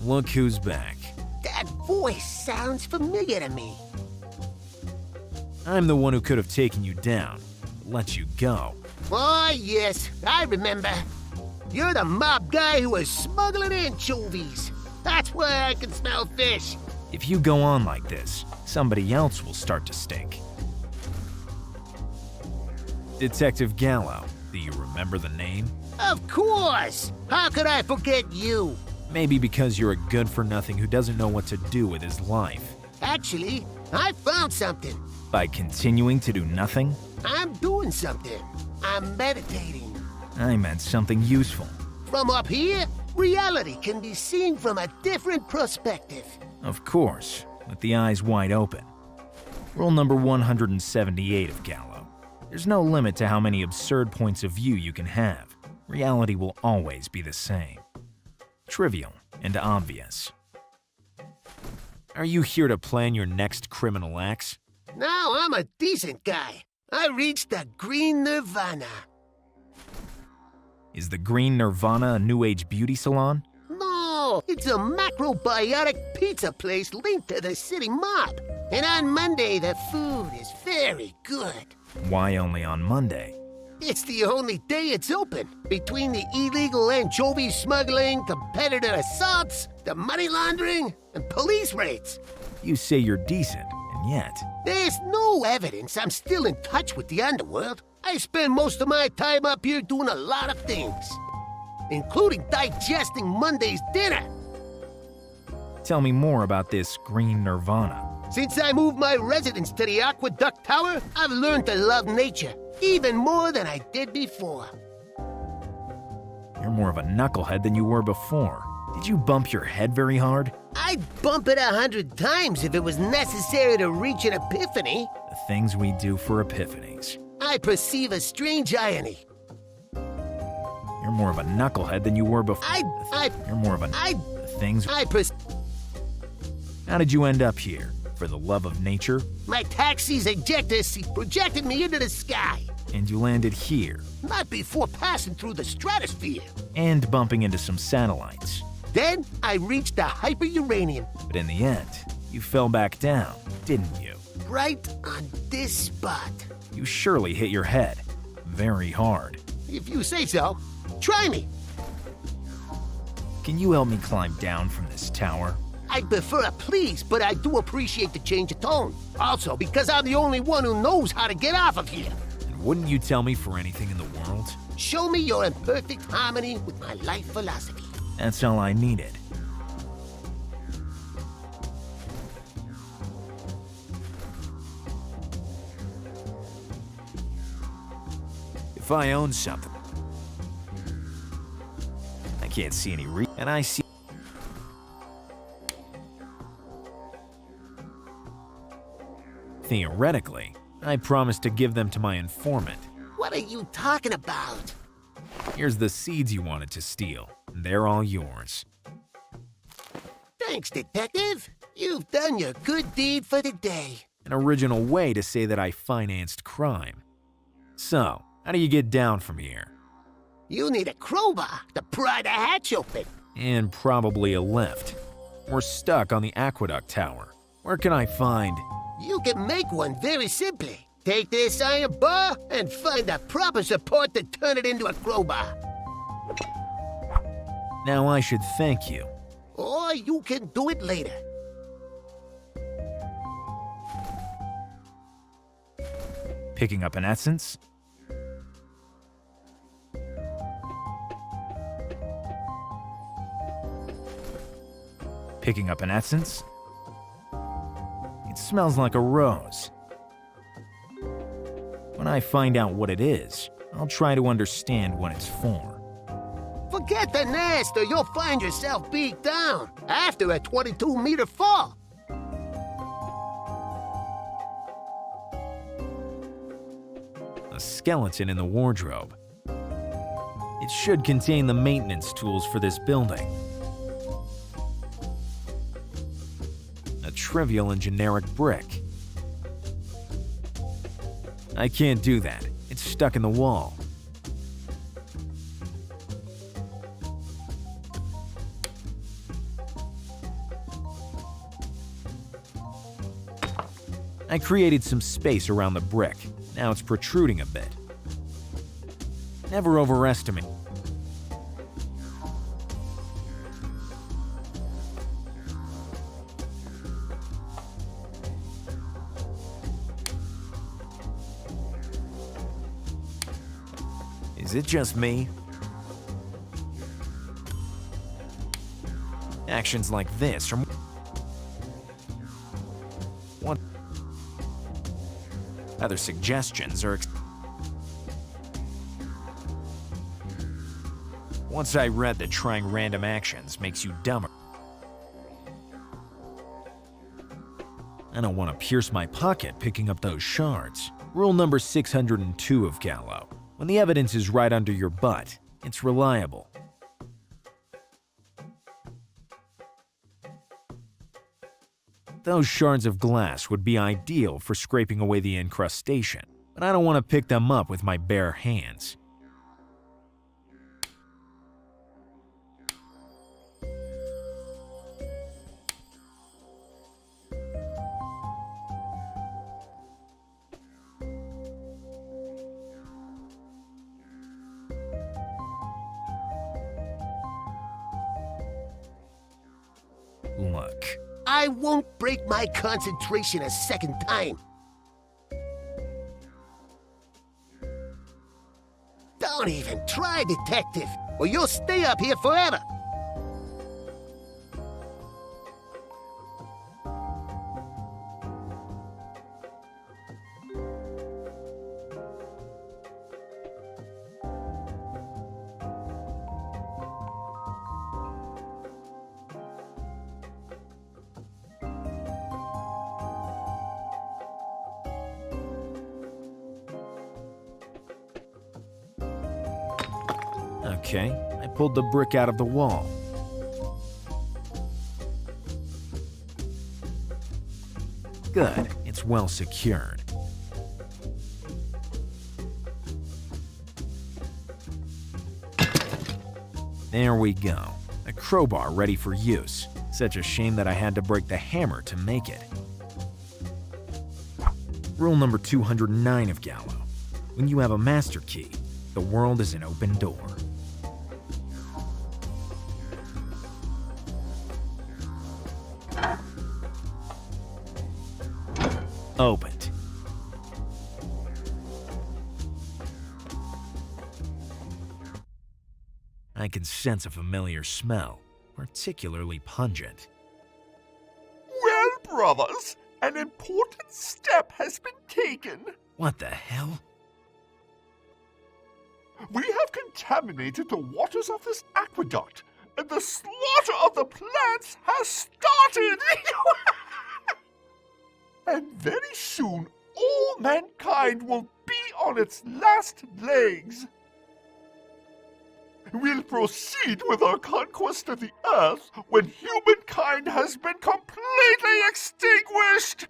Look who's back. That voice sounds familiar to me. I'm the one who could have taken you down, let you go. Oh, yes, I remember. You're the mob guy who was smuggling anchovies. That's why I can smell fish. If you go on like this, somebody else will start to stink. Detective Gallo, do you remember the name? Of course! How could I forget you? Maybe because you're a good-for-nothing who doesn't know what to do with his life. Actually, I found something. By continuing to do nothing? I'm doing something. I'm meditating. I meant something useful. From up here, reality can be seen from a different perspective. Of course, with the eyes wide open. Rule number 178 of Gallo. There's no limit to how many absurd points of view you can have. Reality will always be the same. Trivial and obvious. Are you here to plan your next criminal acts? Now I'm a decent guy. I reached the green nirvana. Is the Green Nirvana a new age beauty salon? No, it's a macrobiotic pizza place linked to the city mob. And on Monday, the food is very good. Why only on Monday? It's the only day it's open. Between the illegal anchovy smuggling, competitor assaults, the money laundering, and police raids. You say you're decent, and yet... There's no evidence I'm still in touch with the underworld. I spend most of my time up here doing a lot of things, including digesting Monday's dinner. Tell me more about this Green Nirvana. Since I moved my residence to the Aqueduct Tower, I've learned to love nature, even more than I did before. You're more of a knucklehead than you were before. Did you bump your head very hard? I'd bump it 100 times if it was necessary to reach an epiphany. The things we do for epiphanies. I perceive a strange irony. You're more of a knucklehead than you were before. You're more of a... The things... How did you end up here? For the love of nature? My taxi's ejector seat projected me into the sky. And you landed here? Not before passing through the stratosphere. And bumping into some satellites. Then I reached the hyper-uranium. But in the end, you fell back down, didn't you? Right on this spot. You surely hit your head. Very hard. If you say so. Try me. Can you help me climb down from this tower? I'd prefer a please, but I do appreciate the change of tone. Also, because I'm the only one who knows how to get off of here. And wouldn't you tell me for anything in the world? Show me you're in perfect harmony with my life philosophy. That's all I needed. If I own something, I can't see any reason, and I see... Theoretically, I promised to give them to my informant. What are you talking about? Here's the seeds you wanted to steal. They're all yours. Thanks, Detective. You've done your good deed for the day. An original way to say that I financed crime. So, how do you get down from here? You need a crowbar to pry the hatch open. And probably a lift. We're stuck on the Aqueduct Tower. Where can I find... You can make one very simply. Take this iron bar and find the proper support to turn it into a crowbar. Now I should thank you. Or you can do it later. Picking up an essence? Picking up an essence? It smells like a rose. When I find out what it is, I'll try to understand what it's for. Forget the nest or you'll find yourself beat down after a 22-meter fall. A skeleton in the wardrobe. It should contain the maintenance tools for this building. A trivial and generic brick. I can't do that. It's stuck in the wall. I created some space around the brick. Now it's protruding a bit. Never overestimate. Is it just me? Actions like this are... What? Other suggestions are... Once I read that trying random actions makes you dumber. I don't want to pierce my pocket picking up those shards. Rule number 602 of Gallo. When the evidence is right under your butt, it's reliable. Those shards of glass would be ideal for scraping away the incrustation, but I don't want to pick them up with my bare hands. Look. I won't break my concentration a second time. Don't even try, detective, or you'll stay up here forever. Okay, I pulled the brick out of the wall. Good, it's well secured. There we go, a crowbar ready for use. Such a shame that I had to break the hammer to make it. Rule number 209 of Gallo. When you have a master key, the world is an open door. Opened. I can sense a familiar smell, particularly pungent. Well, brothers, an important step has been taken. What the hell? We have contaminated the waters of this aqueduct, and the slaughter of the plants has started. And very soon, all mankind will be on its last legs. We'll proceed with our conquest of the earth when humankind has been completely extinguished.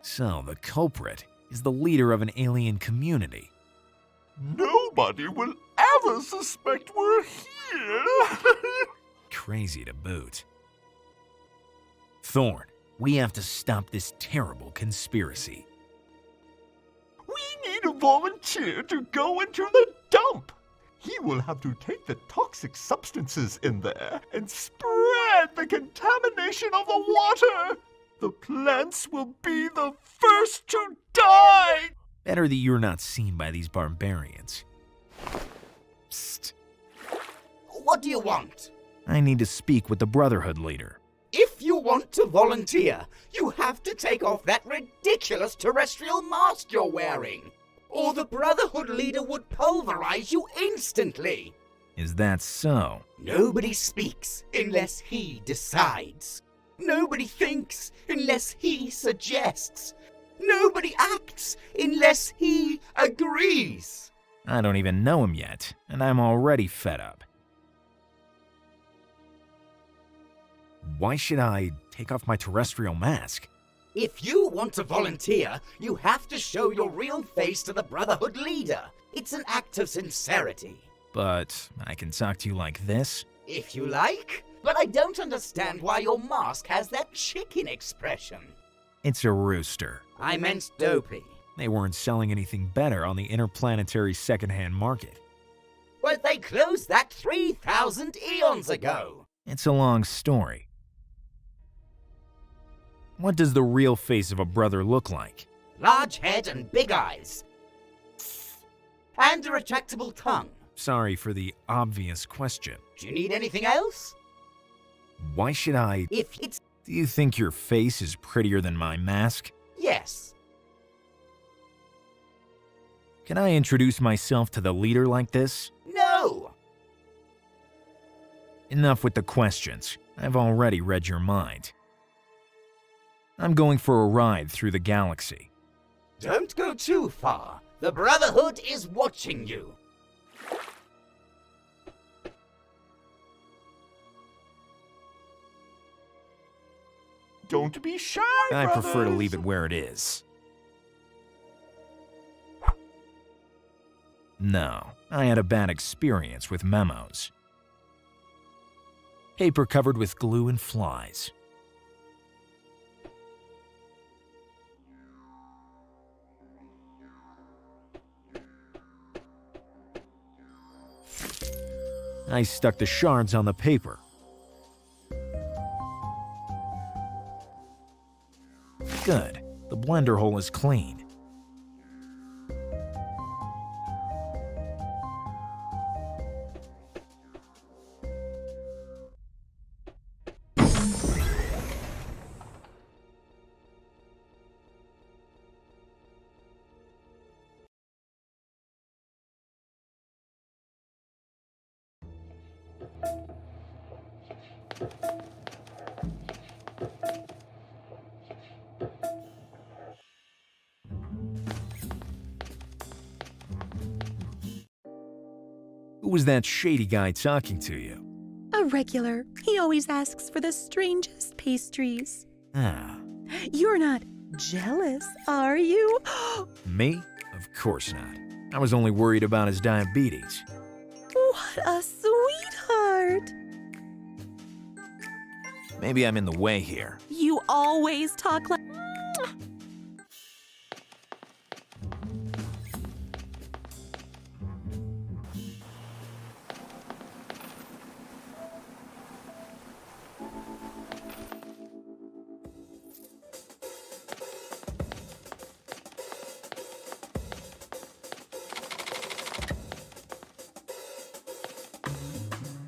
So, the culprit is the leader of an alien community. Nobody will ever suspect we're here. Crazy to boot. Thorn, we have to stop this terrible conspiracy. We need a volunteer to go into the dump. He will have to take the toxic substances in there and spread the contamination of the water. The plants will be the first to die. Better that you're not seen by these barbarians. Psst. What do you want? I need to speak with the Brotherhood leader. If you want to volunteer, you have to take off that ridiculous terrestrial mask you're wearing, or the Brotherhood leader would pulverize you instantly. Is that so? Nobody speaks unless he decides. Nobody thinks unless he suggests. Nobody acts unless he agrees. I don't even know him yet, and I'm already fed up. Why should I take off my terrestrial mask? If you want to volunteer, you have to show your real face to the Brotherhood leader. It's an act of sincerity. But I can talk to you like this? If you like, But I don't understand why your mask has that chicken expression. It's a rooster. I meant Dopey. They weren't selling anything better on the interplanetary secondhand market. But they closed that 3,000 eons ago. It's a long story. What does the real face of a brother look like? Large head and big eyes. And a retractable tongue. Sorry for the obvious question. Do you need anything else? Why should I? If it's... Do you think your face is prettier than my mask? Yes. Can I introduce myself to the leader like this? No! Enough with the questions. I've already read your mind. I'm going for a ride through the galaxy. Don't go too far. The Brotherhood is watching you. Don't be shy, I prefer to brothers. leave it where it is. No, I had a bad experience with memos. Paper covered with glue and flies. I stuck the shards on the paper. Good. The blender hole is clean. Who was that shady guy talking to you? A regular. He always asks for the strangest pastries. Ah, You're not jealous, are you? me? Of course not. I was only worried about his diabetes. What a sweetheart! Maybe I'm in the way here. You always talk like...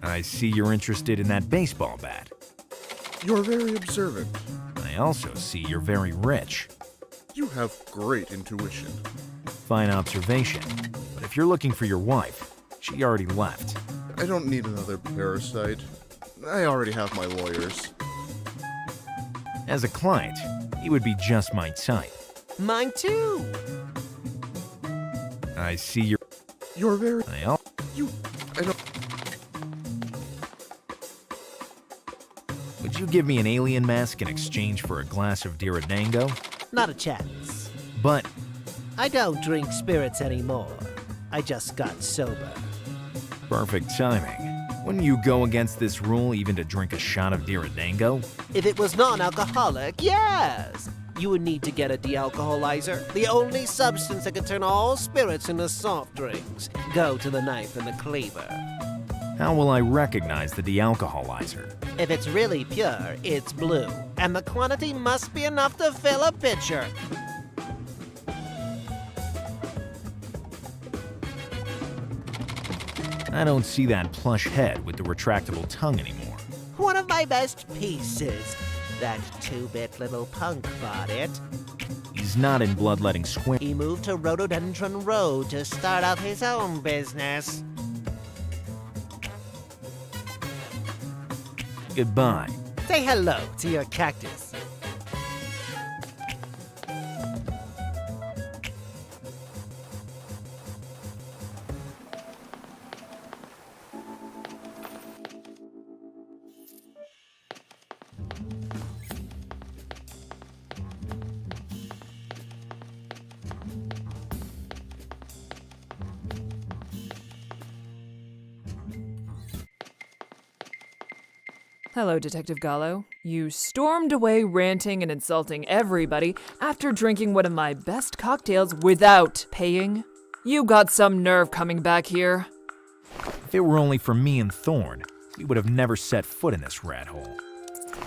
I see you're interested in that baseball bat. You're very observant. I also see you're very rich. You have great intuition. Fine observation. But if you're looking for your wife, she already left. I don't need another parasite. I already have my lawyers. As a client, he would be just my type. Mine too. I see you're... You're very... I don't... Would you give me an alien mask in exchange for a glass of Diridango? Not a chance. But I don't drink spirits anymore. I just got sober. perfect timing. Wouldn't you go against this rule even to drink a shot of Diridango? If it was non-alcoholic, yes! You would need to get a de-alcoholizer, the only substance that can turn all spirits into soft drinks. Go to the knife and the cleaver. How will I recognize the de-alcoholizer? If it's really pure, it's blue, and the quantity must be enough to fill a pitcher. I don't see that plush head with the retractable tongue anymore. One of my best pieces. That two-bit little punk bought it. He's not in bloodletting square. He moved to Rhododendron Road to start up his own business. Goodbye. Say hello to your cactus. Hello, Detective Gallo. You stormed away ranting and insulting everybody after drinking one of my best cocktails without paying. You got some nerve coming back here. If it were only for me and Thorn, we would have never set foot in this rat hole.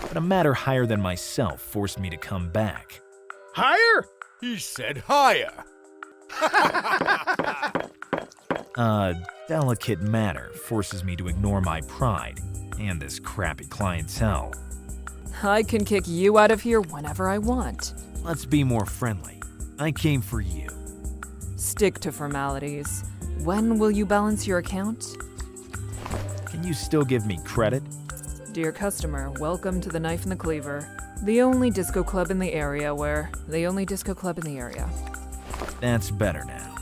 But a matter higher than myself forced me to come back. Higher? He said higher. A delicate matter forces me to ignore my pride and this crappy clientele. I can kick you out of here whenever I want. Let's be more friendly. I came for you. Stick to formalities. When will you balance your account? Can you still give me credit? Dear customer, welcome to the Knife and the Cleaver. The only disco club in the area That's better now.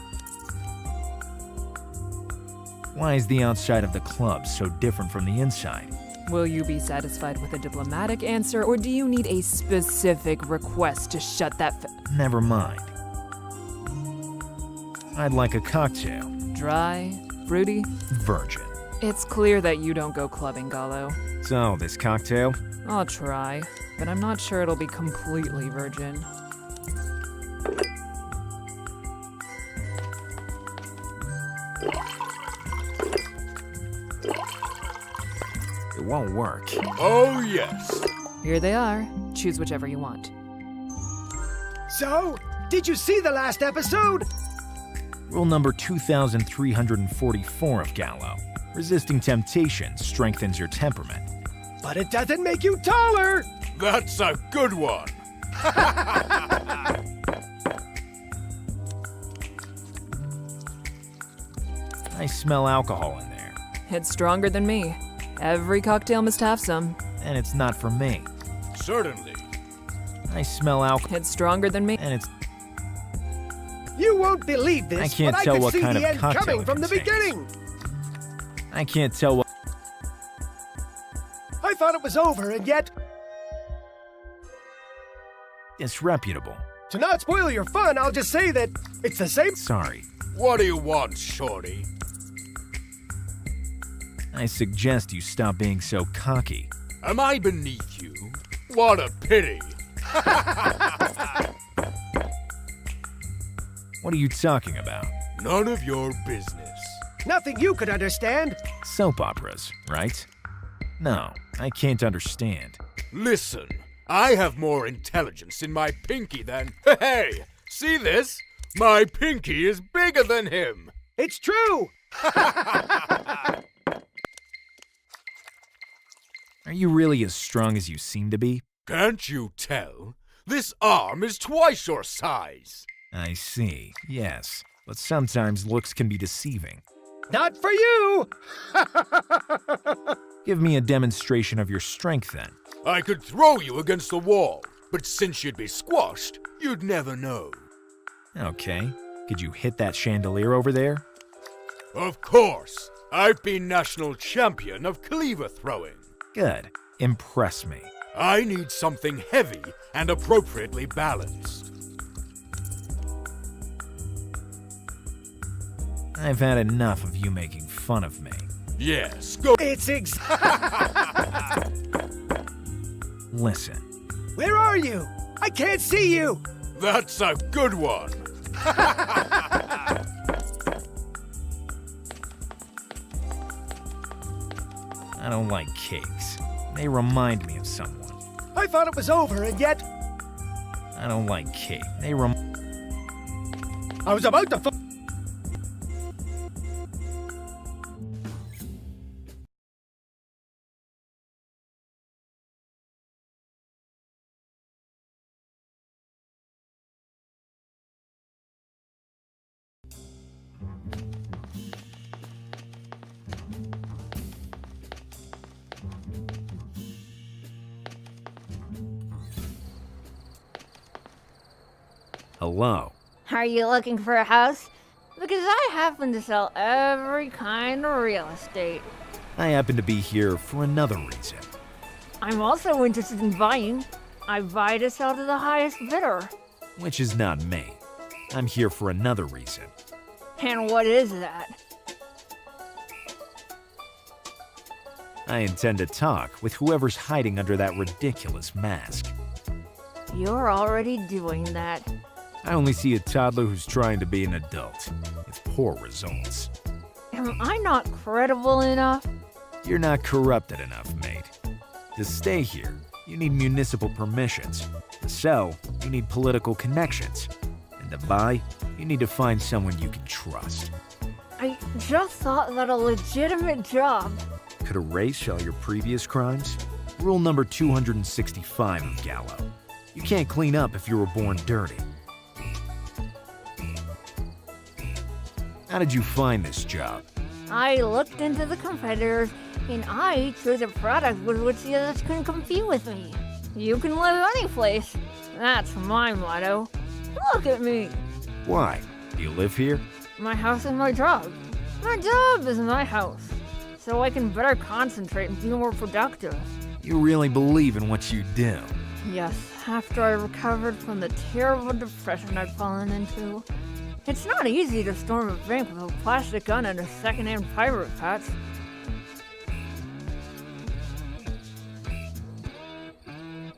Why is the outside of the club so different from the inside? Will you be satisfied with a diplomatic answer, or do you need a specific request to shut that Never mind. I'd like a cocktail. Dry? Fruity? Virgin. It's clear that you don't go clubbing, Gallo. So, this cocktail? I'll try, but I'm not sure it'll be completely virgin. It won't work. Oh, yes. Here they are. Choose whichever you want. So, did you see the last episode? Rule number 2344 of Gallo. Resisting temptation strengthens your temperament. But it doesn't make you taller! That's a good one. I smell alcohol in there. It's stronger than me. Every cocktail must have some. And it's not for me. Certainly. I smell alcohol. It's stronger than me. And it's... You won't believe this, I can't but tell I could what see kind the of end cocktail coming it from the contains. beginning! I can't tell what... I thought it was over, and yet, Disreputable. to not spoil your fun, I'll just say that it's the same. Sorry. What do you want, shorty? I suggest you stop being so cocky. Am I beneath you? What a pity. What are you talking about? None of your business. Nothing you could understand. Soap operas, right? No, I can't understand. Listen, I have more intelligence in my pinky than... Hey, see this? My pinky is bigger than him. It's true! Are you really as strong as you seem to be? Can't you tell? This arm is twice your size. I see, yes. But sometimes looks can be deceiving. Not for you! Give me a demonstration of your strength then. I could throw you against the wall, but since you'd be squashed, you'd never know. Okay. Could you hit that chandelier over there? Of course. I've been national champion of cleaver throwing. Good. Impress me. I need something heavy and appropriately balanced. I've had enough of you making fun of me. Yes, go. It's Listen. Where are you? I can't see you! That's a good one. I don't like cakes. They remind me of someone. I thought it was over, and yet, I don't like cake. I was about to Hello. Are you looking for a house? Because I happen to sell every kind of real estate. I happen to be here for another reason. I'm also interested in buying. I buy to sell to the highest bidder. Which is not me. I'm here for another reason. And what is that? I intend to talk with whoever's hiding under that ridiculous mask. You're already doing that. I only see a toddler who's trying to be an adult, with poor results. Am I not credible enough? You're not corrupted enough, mate. To stay here, you need municipal permissions. To sell, you need political connections. And to buy, you need to find someone you can trust. I just thought that a legitimate job. Could erase all your previous crimes? Rule number 265 of Gallo. You can't clean up if you were born dirty. How did you find this job? I looked into the competitors, and I chose a product with which the others couldn't compete with me. You can live any place. That's my motto. Look at me. Why? Do you live here? My house is my job. My job is my house. So I can better concentrate and be more productive. You really believe in what you do? Yes, after I recovered from the terrible depression I'd fallen into. It's not easy to storm a bank with a plastic gun and a second-hand pirate patch.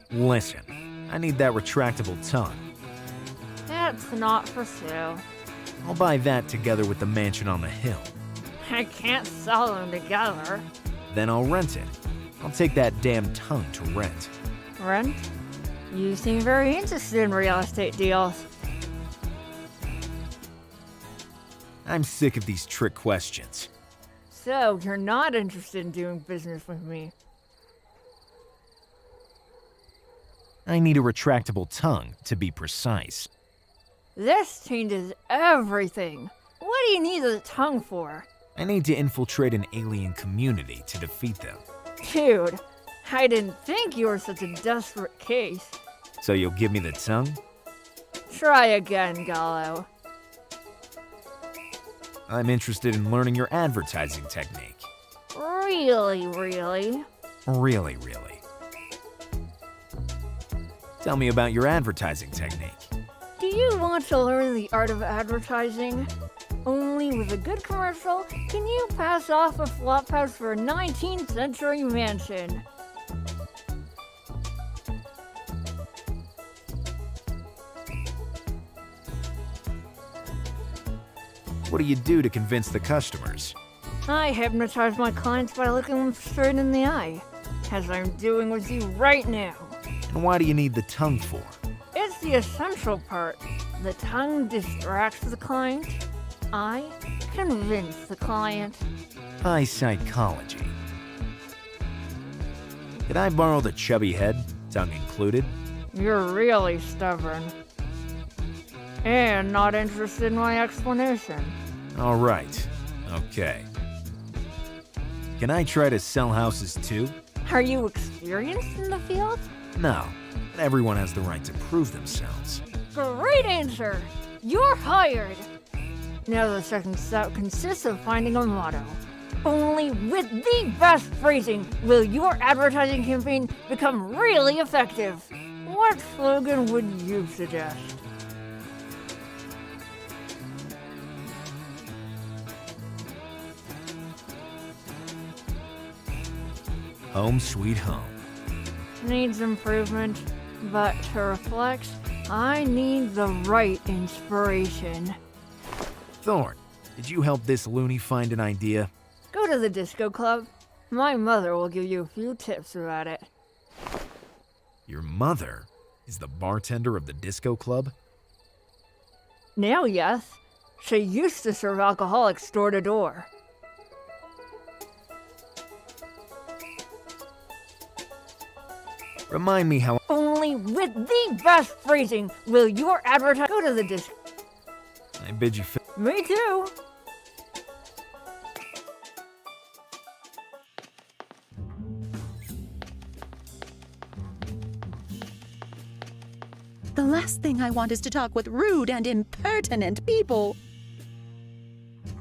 Listen, I need that retractable tongue. That's not for sale. I'll buy that together with the mansion on the hill. I can't sell them together. Then I'll rent it. I'll take that damn tongue to rent. Rent? You seem very interested in real estate deals. I'm sick of these trick questions. So, you're not interested in doing business with me? I need a retractable tongue, to be precise. This changes everything. What do you need a tongue for? I need to infiltrate an alien community to defeat them. Dude, I didn't think you were such a desperate case. So you'll give me the tongue? Try again, Gallo. I'm interested in learning your advertising technique. Really? Really. Tell me about your advertising technique. Do you want to learn the art of advertising? Only with a good commercial can you pass off a flophouse for a 19th century mansion. What do you do to convince the customers? I hypnotize my clients by looking them straight in the eye, as I'm doing with you right now. And why do you need the tongue for? It's the essential part. The tongue distracts the client. I convince the client. High psychology. Could I borrow the chubby head, tongue included? You're really stubborn. And not interested in my explanation. All right. Okay. Can I try to sell houses too? Are you experienced in the field? No, but everyone has the right to prove themselves. Great answer! You're hired! Now the second step consists of finding a motto. Only with the best phrasing will your advertising campaign become really effective. What slogan would you suggest? Home sweet home. Needs improvement, but to reflect, I need the right inspiration. Thorn, did you help this loony find an idea? Go to the disco club. My mother will give you a few tips about it. Your mother is the bartender of the disco club? Now, yes. She used to serve alcoholics door to door. Remind me how. Only with the best phrasing will your advertising go to the disco. I bid you Me too. The last thing I want is to talk with rude and impertinent people.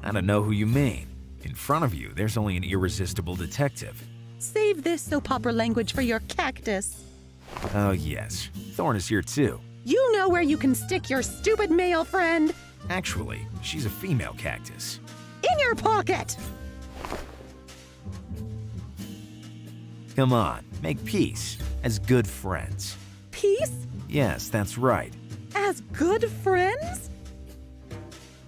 I don't know who you mean. In front of you, there's only an irresistible detective. Save this soap opera language for your cactus. Oh, yes. Thorn is here, too. You know where you can stick your stupid male friend? Actually, she's a female cactus. In your pocket! Come on, make peace, as good friends. Peace? Yes, that's right. As good friends?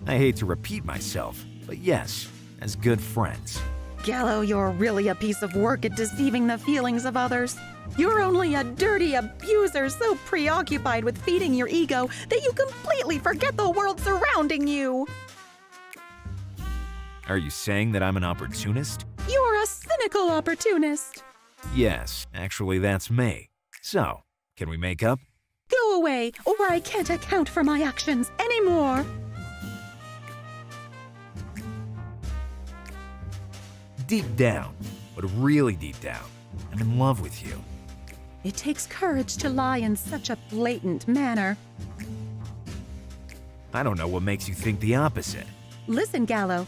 I hate to repeat myself, but yes, as good friends. Gallo, you're really a piece of work at deceiving the feelings of others. You're only a dirty abuser so preoccupied with feeding your ego that you completely forget the world surrounding you. Are you saying that I'm an opportunist? You're a cynical opportunist. Yes, actually that's me. So, can we make up? Go away, or I can't account for my actions anymore. Deep down, but really deep down, I'm in love with you. It takes courage to lie in such a blatant manner. I don't know what makes you think the opposite. Listen, Gallo,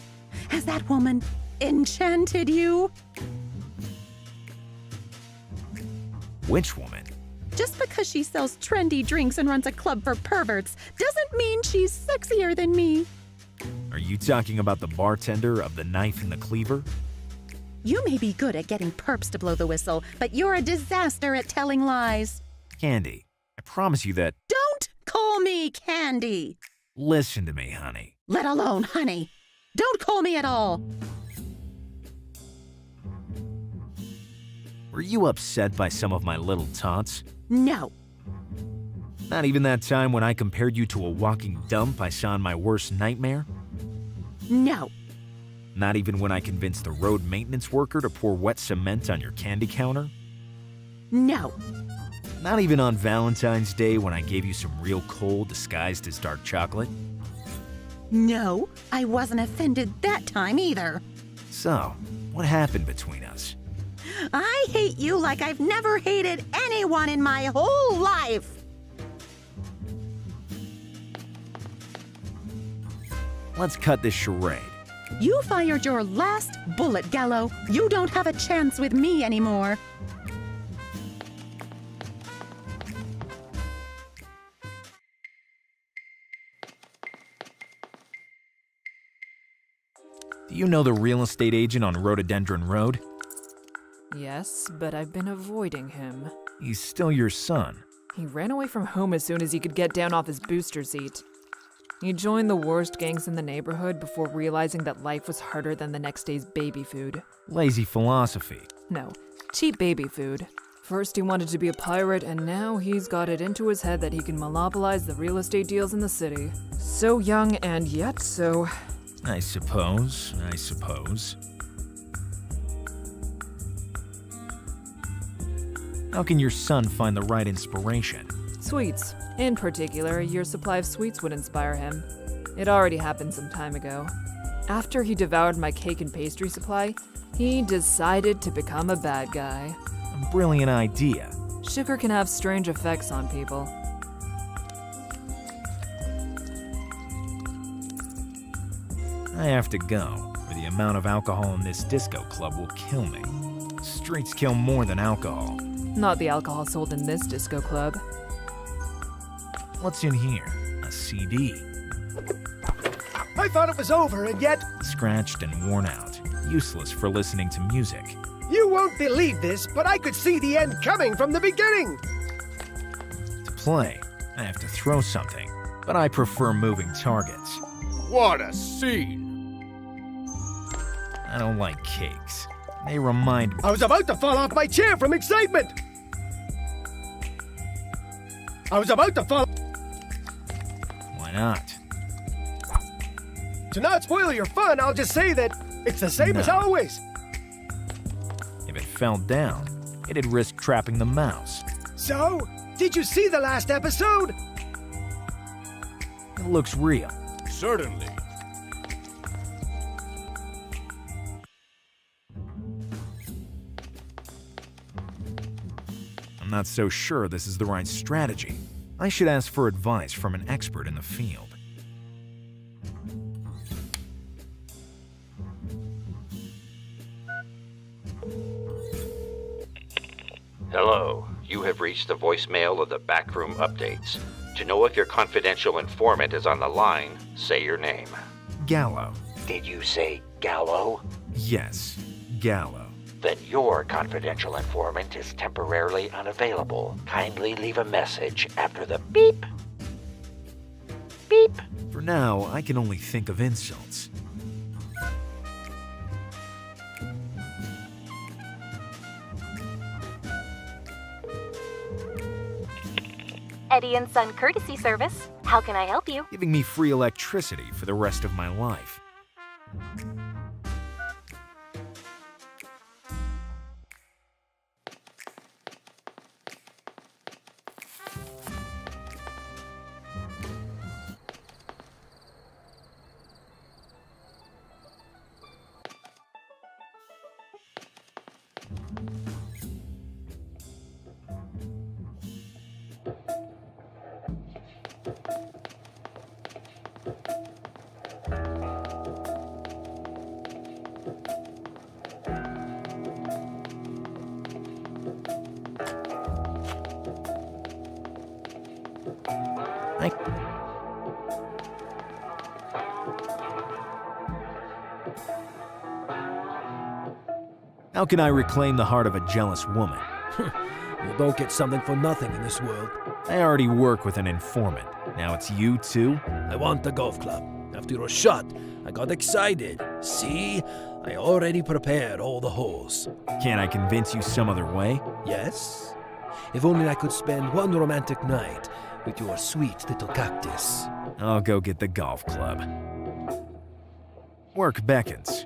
has that woman enchanted you? Which woman? Just because she sells trendy drinks and runs a club for perverts doesn't mean she's sexier than me. Are you talking about the bartender of the knife and the cleaver? You may be good at getting perps to blow the whistle, but you're a disaster at telling lies. Candy, I promise you that. Don't call me Candy. Listen to me, honey. Let alone honey. Don't call me at all. Were you upset by some of my little taunts? No. Not even that time when I compared you to a walking dump I saw in my worst nightmare? No. Not even when I convinced the road maintenance worker to pour wet cement on your candy counter? No. Not even on Valentine's Day when I gave you some real coal disguised as dark chocolate? No, I wasn't offended that time either. So, what happened between us? I hate you like I've never hated anyone in my whole life. Let's cut this charade. You fired your last bullet, Gallo. You don't have a chance with me anymore. Do you know the real estate agent on Rhododendron Road? Yes, but I've been avoiding him. He's still your son. He ran away from home as soon as he could get down off his booster seat. He joined the worst gangs in the neighborhood before realizing that life was harder than the next day's baby food. Lazy philosophy. No, cheap baby food. First he wanted to be a pirate, and now he's got it into his head that he can monopolize the real estate deals in the city. So young and yet so... I suppose. How can your son find the right inspiration? Sweets. In particular, your supply of sweets would inspire him. It already happened some time ago. After he devoured my cake and pastry supply, he decided to become a bad guy. A brilliant idea. Sugar can have strange effects on people. I have to go, or the amount of alcohol in this disco club will kill me. Streets kill more than alcohol. Not the alcohol sold in this disco club. What's in here? A CD. I thought it was over, and yet... Scratched and worn out. Useless for listening to music. You won't believe this, but I could see the end coming from the beginning! To play, I have to throw something, but I prefer moving targets. What a scene! I don't like cakes. They remind me... I was about to fall off my chair from excitement! Why not? To not spoil your fun, I'll just say that it's the same as always. If it fell down, it'd risk trapping the mouse. So, did you see the last episode? It looks real. Certainly. I'm not so sure this is the right strategy. I should ask for advice from an expert in the field. Hello, you have reached the voicemail of the Backroom Updates. To know if your confidential informant is on the line, say your name. Gallo. Did you say Gallo? Yes, Gallo. Then your confidential informant is temporarily unavailable. Kindly leave a message after the beep. Beep. For now, I can only think of insults. Eddie and Son Courtesy Service. How can I help you? Giving me free electricity for the rest of my life. How can I reclaim the heart of a jealous woman? You don't get something for nothing in this world. I already work with an informant. Now it's you too? I want the golf club. After your shot, I got excited. See? I already prepared all the holes. Can't I convince you some other way? Yes? If only I could spend one romantic night with your sweet little cactus. I'll go get the golf club. Work beckons.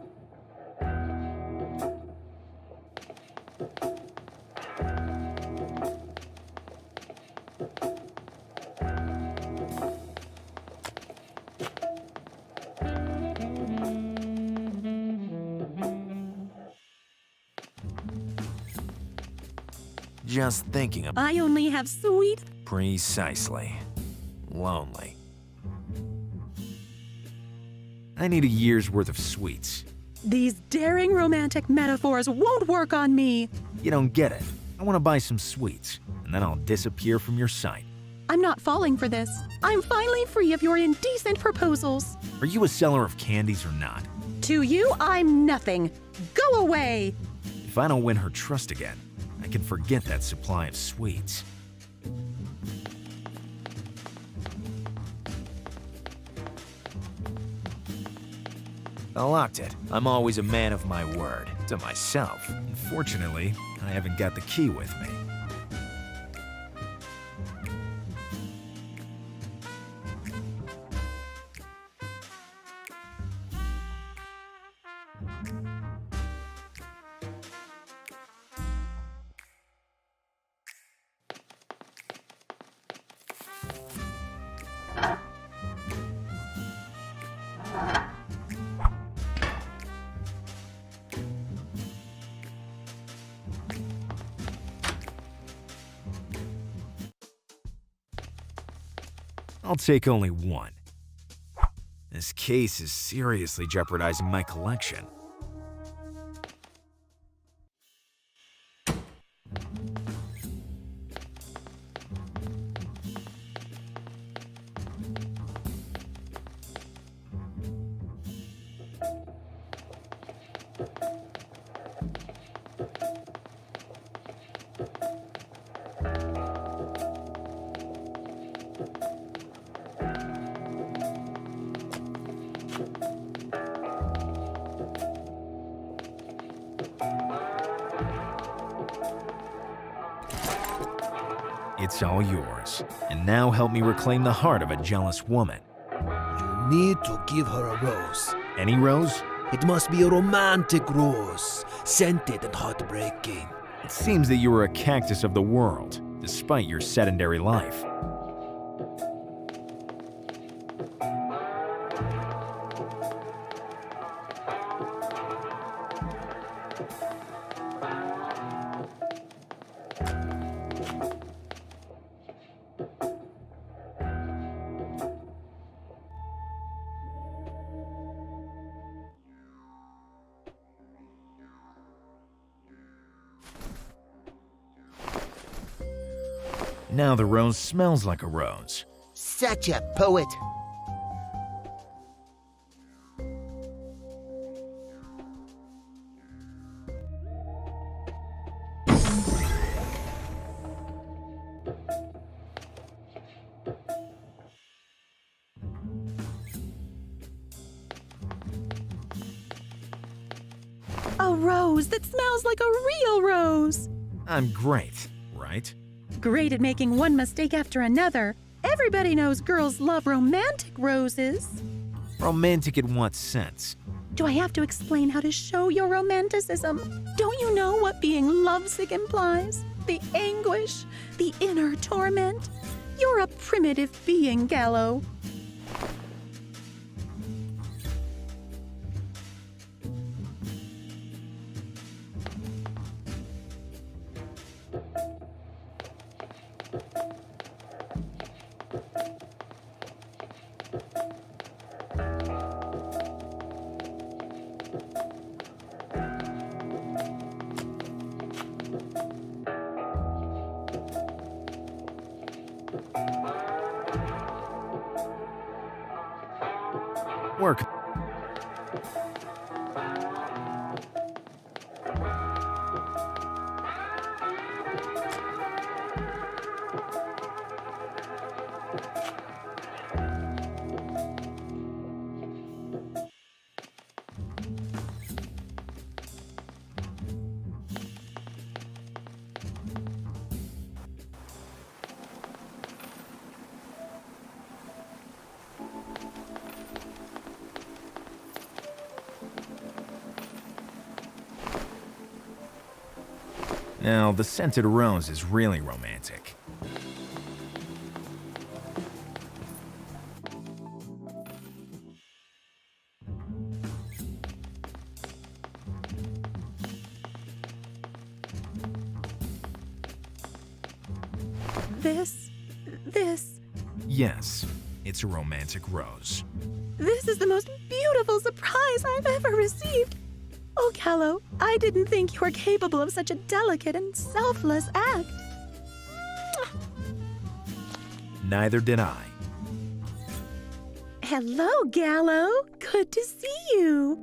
Just thinking of... I only have sweet... Precisely. Lonely. I need a year's worth of sweets. These daring romantic metaphors won't work on me. You don't get it. I want to buy some sweets, and then I'll disappear from your sight. I'm not falling for this. I'm finally free of your indecent proposals. Are you a seller of candies or not? To you, I'm nothing. Go away! If I don't win her trust again, I can forget that supply of sweets. I locked it. I'm always a man of my word. To myself. Unfortunately, I haven't got the key with me. I'll take only one. This case is seriously jeopardizing my collection. It's all yours. And now help me reclaim the heart of a jealous woman. You need to give her a rose. Any rose? It must be a romantic rose, scented and heartbreaking. It seems that you are a cactus of the world, despite your sedentary life. Now the rose smells like a rose. Such a poet. real rose that smells like a real rose. I'm great, right? Great at making one mistake after another. Everybody knows girls love romantic roses. Romantic in what sense? Do I have to explain how to show your romanticism? Don't you know what being lovesick implies? The anguish, the inner torment. You're a primitive being, Gallo. Work. Now, the scented rose is really romantic. This. Yes, it's a romantic rose. This is the most beautiful surprise I've ever received. Oh, Gallo, I didn't think you were capable of such a delicate and selfless act. Neither did I. Hello, Gallo. Good to see you.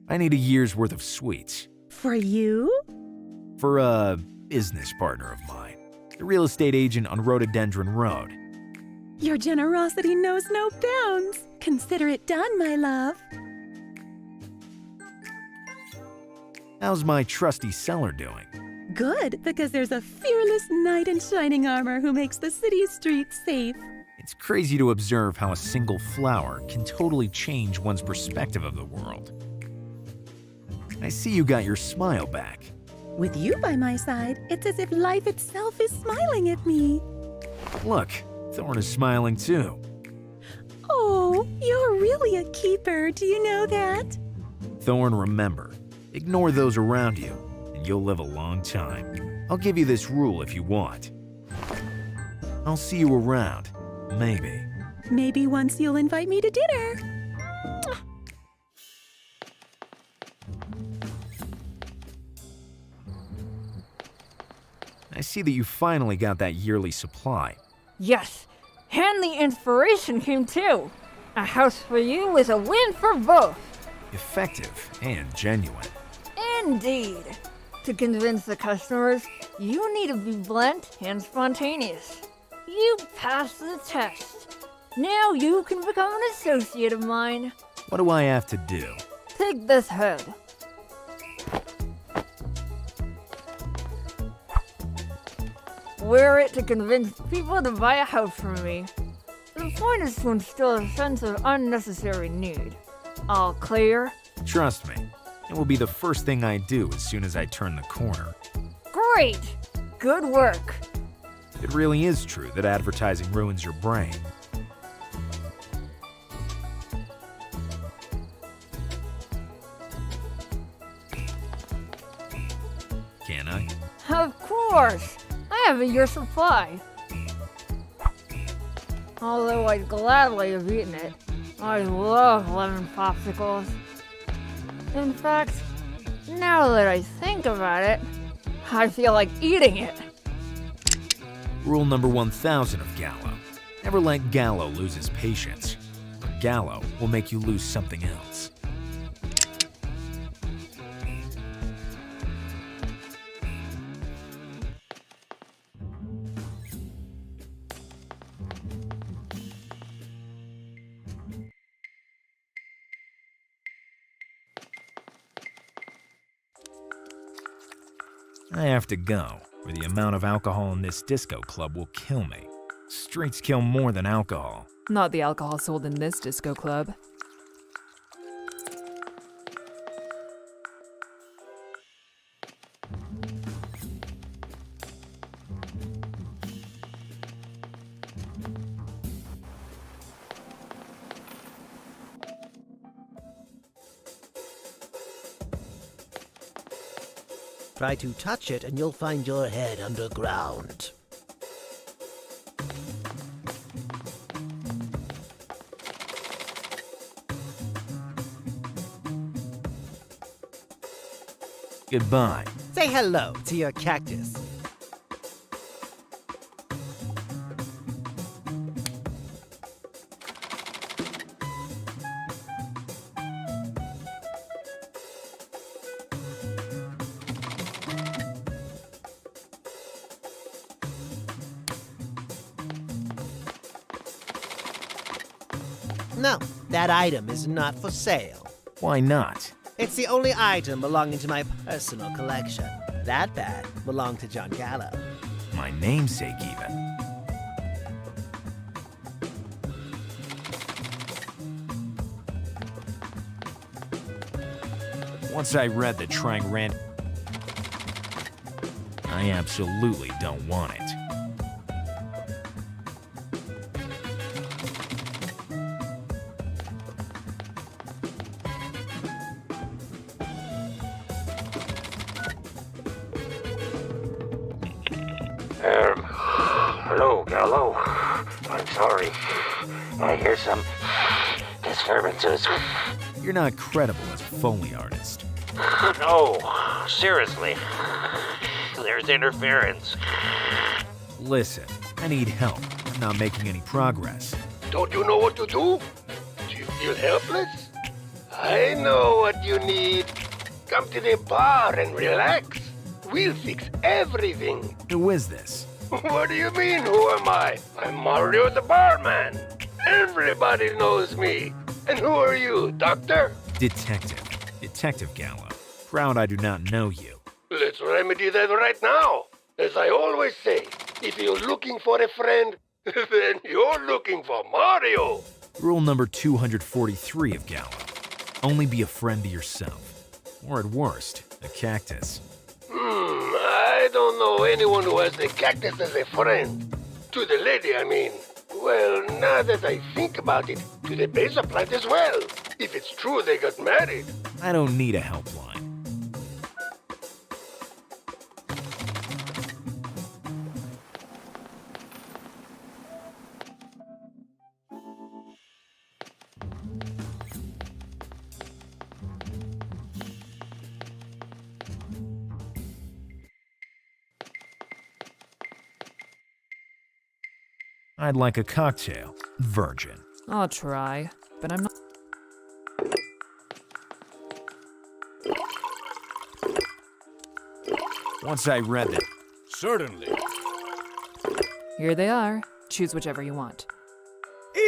I need a year's worth of sweets. For you? For a business partner of mine, the real estate agent on Rhododendron Road. Your generosity knows no bounds. Consider it done, my love. How's my trusty seller doing? Good, because there's a fearless knight in shining armor who makes the city streets safe. It's crazy to observe how a single flower can totally change one's perspective of the world. I see you got your smile back. With you by my side, it's as if life itself is smiling at me. Look, Thorn is smiling too. Oh, you're really a keeper, do you know that? Thorn, remember, ignore those around you, and you'll live a long time. I'll give you this rule if you want. I'll see you around, maybe. Maybe once you'll invite me to dinner. I see that you finally got that yearly supply. Yes, and the inspiration came too. A house for you is a win for both. Effective and genuine. Indeed. To convince the customers, you need to be blunt and spontaneous. You passed the test. Now you can become an associate of mine. What do I have to do? Take this hood. Wear it to convince people to buy a house from me. The point is to instill a sense of unnecessary need. All clear? Trust me, it will be the first thing I do as soon as I turn the corner. Great! Good work. It really is true that advertising ruins your brain. Can I? Of course! I have a year's supply. Although I'd gladly have eaten it. I love lemon popsicles. In fact, now that I think about it, I feel like eating it. Rule number 1000 of Gallo. Never let Gallo lose his patience. Or Gallo will make you lose something else. I have to go, or the amount of alcohol in this disco club will kill me. Streets kill more than alcohol. Not the alcohol sold in this disco club. Try to touch it and you'll find your head underground. Goodbye. Say hello to your cactus. No, that item is not for sale. Why not? It's the only item belonging to my personal collection. That bag belonged to John Gallo. My namesake, even. Once I read that trying random, I absolutely don't want it. Hello, Gallo. I'm sorry. I hear some disturbances. You're not credible as a Foley artist. No, seriously. There's interference. Listen, I need help. I'm not making any progress. Don't you know what to do? Do you feel helpless? I know what you need. Come to the bar and relax. We'll fix everything. Who is this? What do you mean, who am I? I'm Mario the barman. Everybody knows me. And who are you, doctor? Detective. Detective Gallo. Proud I do not know you. Let's remedy that right now. As I always say, if you're looking for a friend, then you're looking for Mario. Rule number 243 of Gallo. Only be a friend to yourself. Or at worst, a cactus. I don't know anyone who has the cactus as a friend. To the lady, I mean. Well, now that I think about it, to the basil plant as well. If it's true they got married. I don't need a helpline. I'd like a cocktail, virgin. I'll try, but I'm not. Once I read that. Certainly. Here they are. Choose whichever you want.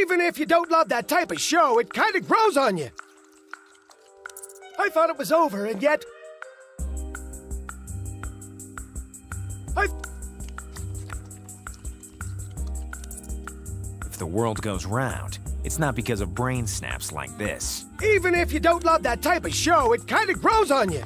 Even if you don't love that type of show, it kind of grows on you. I thought it was over, and yet... If the world goes round, it's not because of brain snaps like this. Even if you don't love that type of show, it kind of grows on you.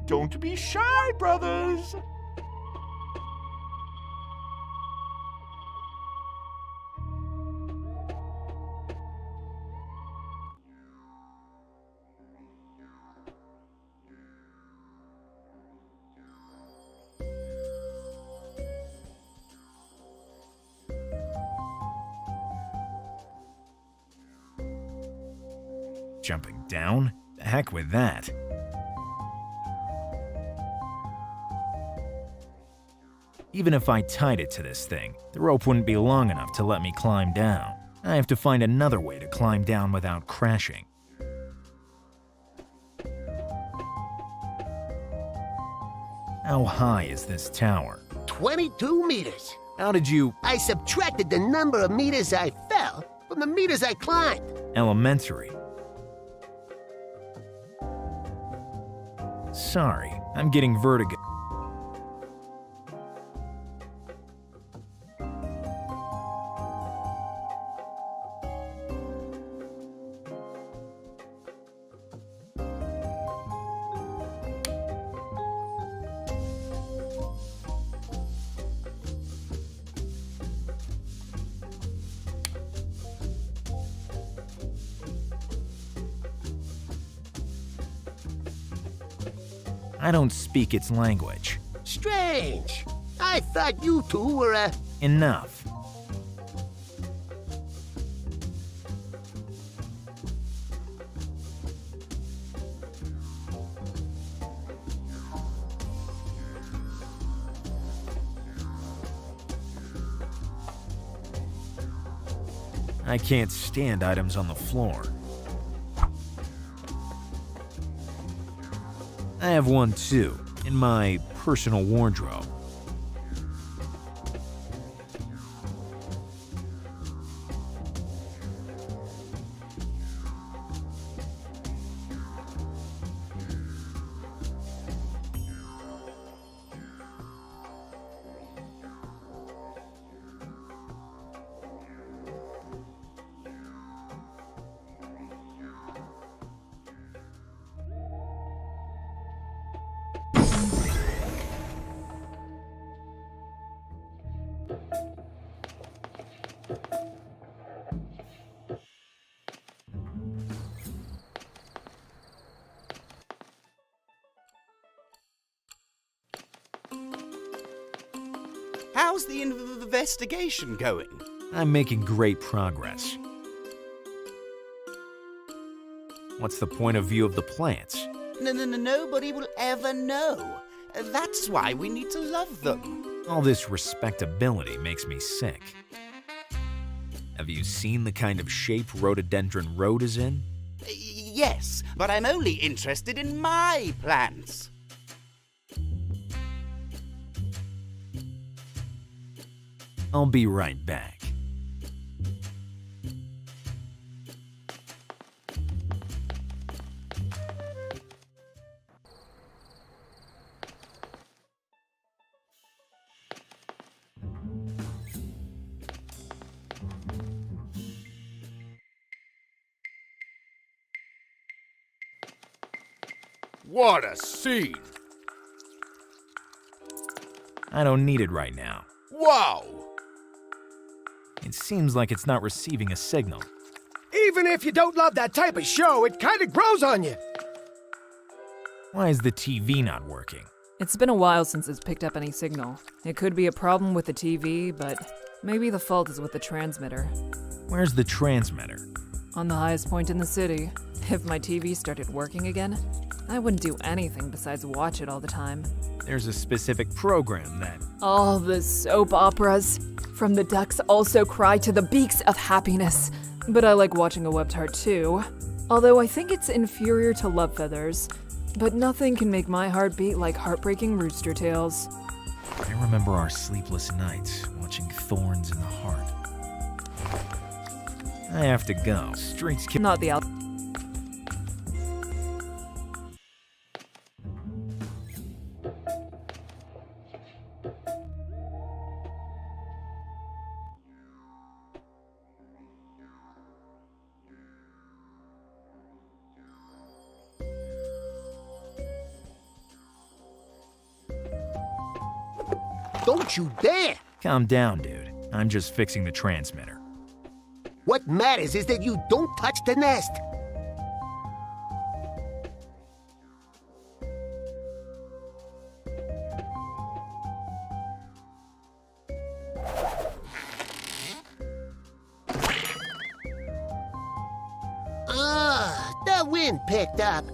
Don't be shy, brothers. Jumping down? The heck with that. Even if I tied it to this thing, the rope wouldn't be long enough to let me climb down. I have to find another way to climb down without crashing. How high is this tower? 22 meters. How did you... I subtracted the number of meters I fell from the meters I climbed. Elementary. Sorry, I'm getting vertigo. I don't speak its language. Strange. I thought you two were Enough. I can't stand items on the floor. I have one too, in my personal wardrobe. How's the investigation going? I'm making great progress. What's the point of view of the plants? Nobody will ever know. That's why we need to love them. All this respectability makes me sick. Have you seen the kind of shape rhododendron road is in? Yes, but I'm only interested in my plants. I'll be right back. What a scene! I don't need it right now. Wow! It seems like it's not receiving a signal. Even if you don't love that type of show, it kind of grows on you. Why is the TV not working? It's been a while since it's picked up any signal. It could be a problem with the TV, but maybe the fault is with the transmitter. Where's the transmitter? On the highest point in the city. If my TV started working again, I wouldn't do anything besides watch it all the time. There's a specific program that... All the soap operas. From the ducks also cry to the beaks of happiness. But I like watching a webtart too. Although I think it's inferior to Love Feathers. But nothing can make my heart beat like heartbreaking rooster tales. I remember our sleepless nights watching Thorns in the Heart. I have to go. Streets can... Not the Don't you dare! Calm down, dude. I'm just fixing the transmitter. What matters is that you don't touch the nest. The wind picked up.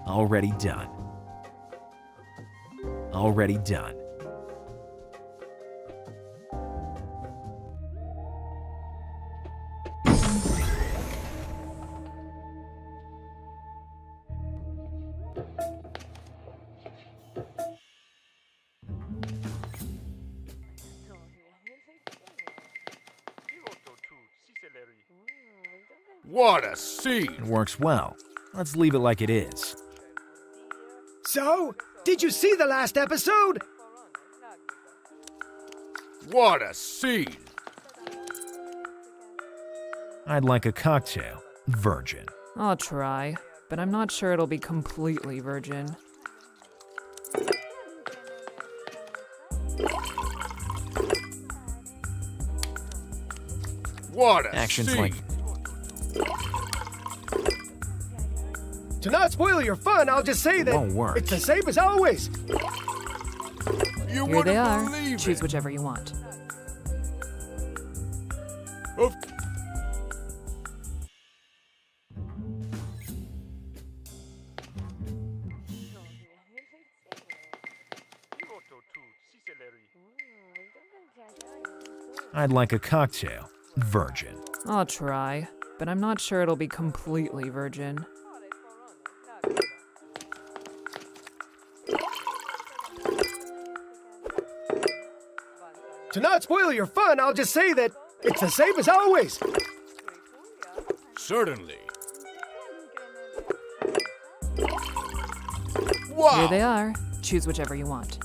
Already done. Already done. What a scene! It works well. Let's leave it like it is. So, did you see the last episode? What a scene! I'd like a cocktail. Virgin. I'll try, but I'm not sure it'll be completely virgin. What a Actions scene! like To not spoil your fun, I'll just say that won't work. it's the same as always. You Here they wouldn't are. believe Choose it. whichever you want. Of I'd like a cocktail. Virgin. I'll try, but I'm not sure it'll be completely virgin. To not spoil your fun, I'll just say that it's the same as always. certainly. Here Wow! they are. Choose whichever you want.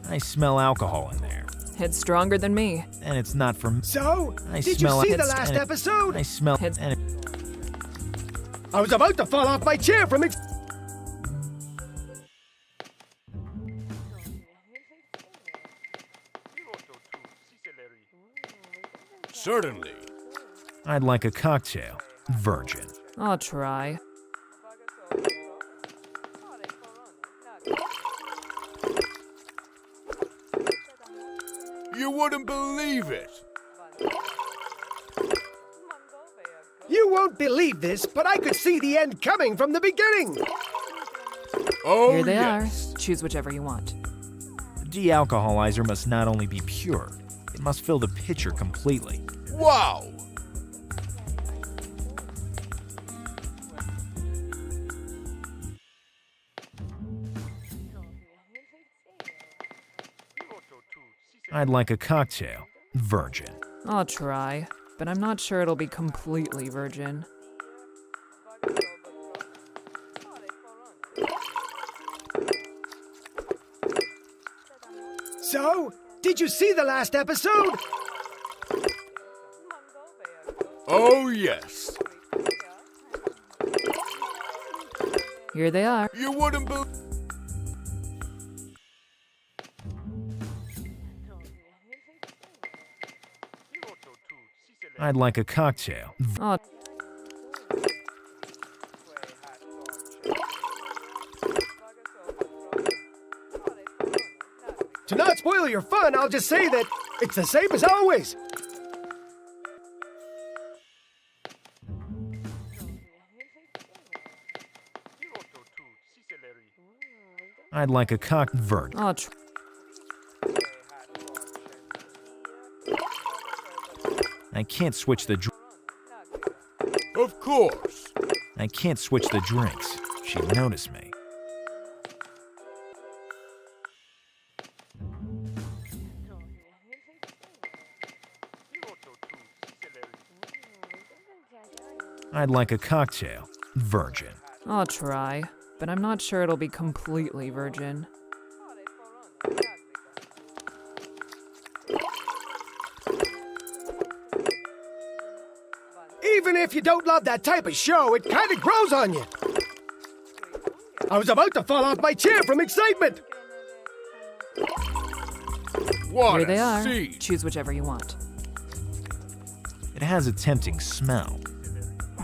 I smell alcohol in there. It's stronger than me. And it's not from... So, I did you smell see it. the last And it- episode? I smell... It's- And it, I was about to fall off my chair from ex- Certainly. I'd like a cocktail. Virgin. I'll try. You wouldn't believe it. You won't believe this, but I could see the end coming from the beginning. Oh, Here they yes. are. Choose whichever you want. The de-alcoholizer must not only be pure, it must fill the pitcher completely. Wow! I'd like a cocktail. Virgin. I'll try, but I'm not sure it'll be completely virgin. So, did you see the last episode? Oh, yes. Here they are. You wouldn't believe... I'd like a cocktail. Oh, To not spoil your fun, I'll just say that it's the same as always. I'd like a cock. Virgin. I'll I can't switch the... Of course. I can't switch the drinks. She'd notice me. I'd like a cocktail. Virgin. I'll try, but I'm not sure it'll be completely virgin. Even if you don't love that type of show, it kind of grows on you. I was about to fall off my chair from excitement. What Here they a are. scene. Choose whichever you want. It has a tempting smell.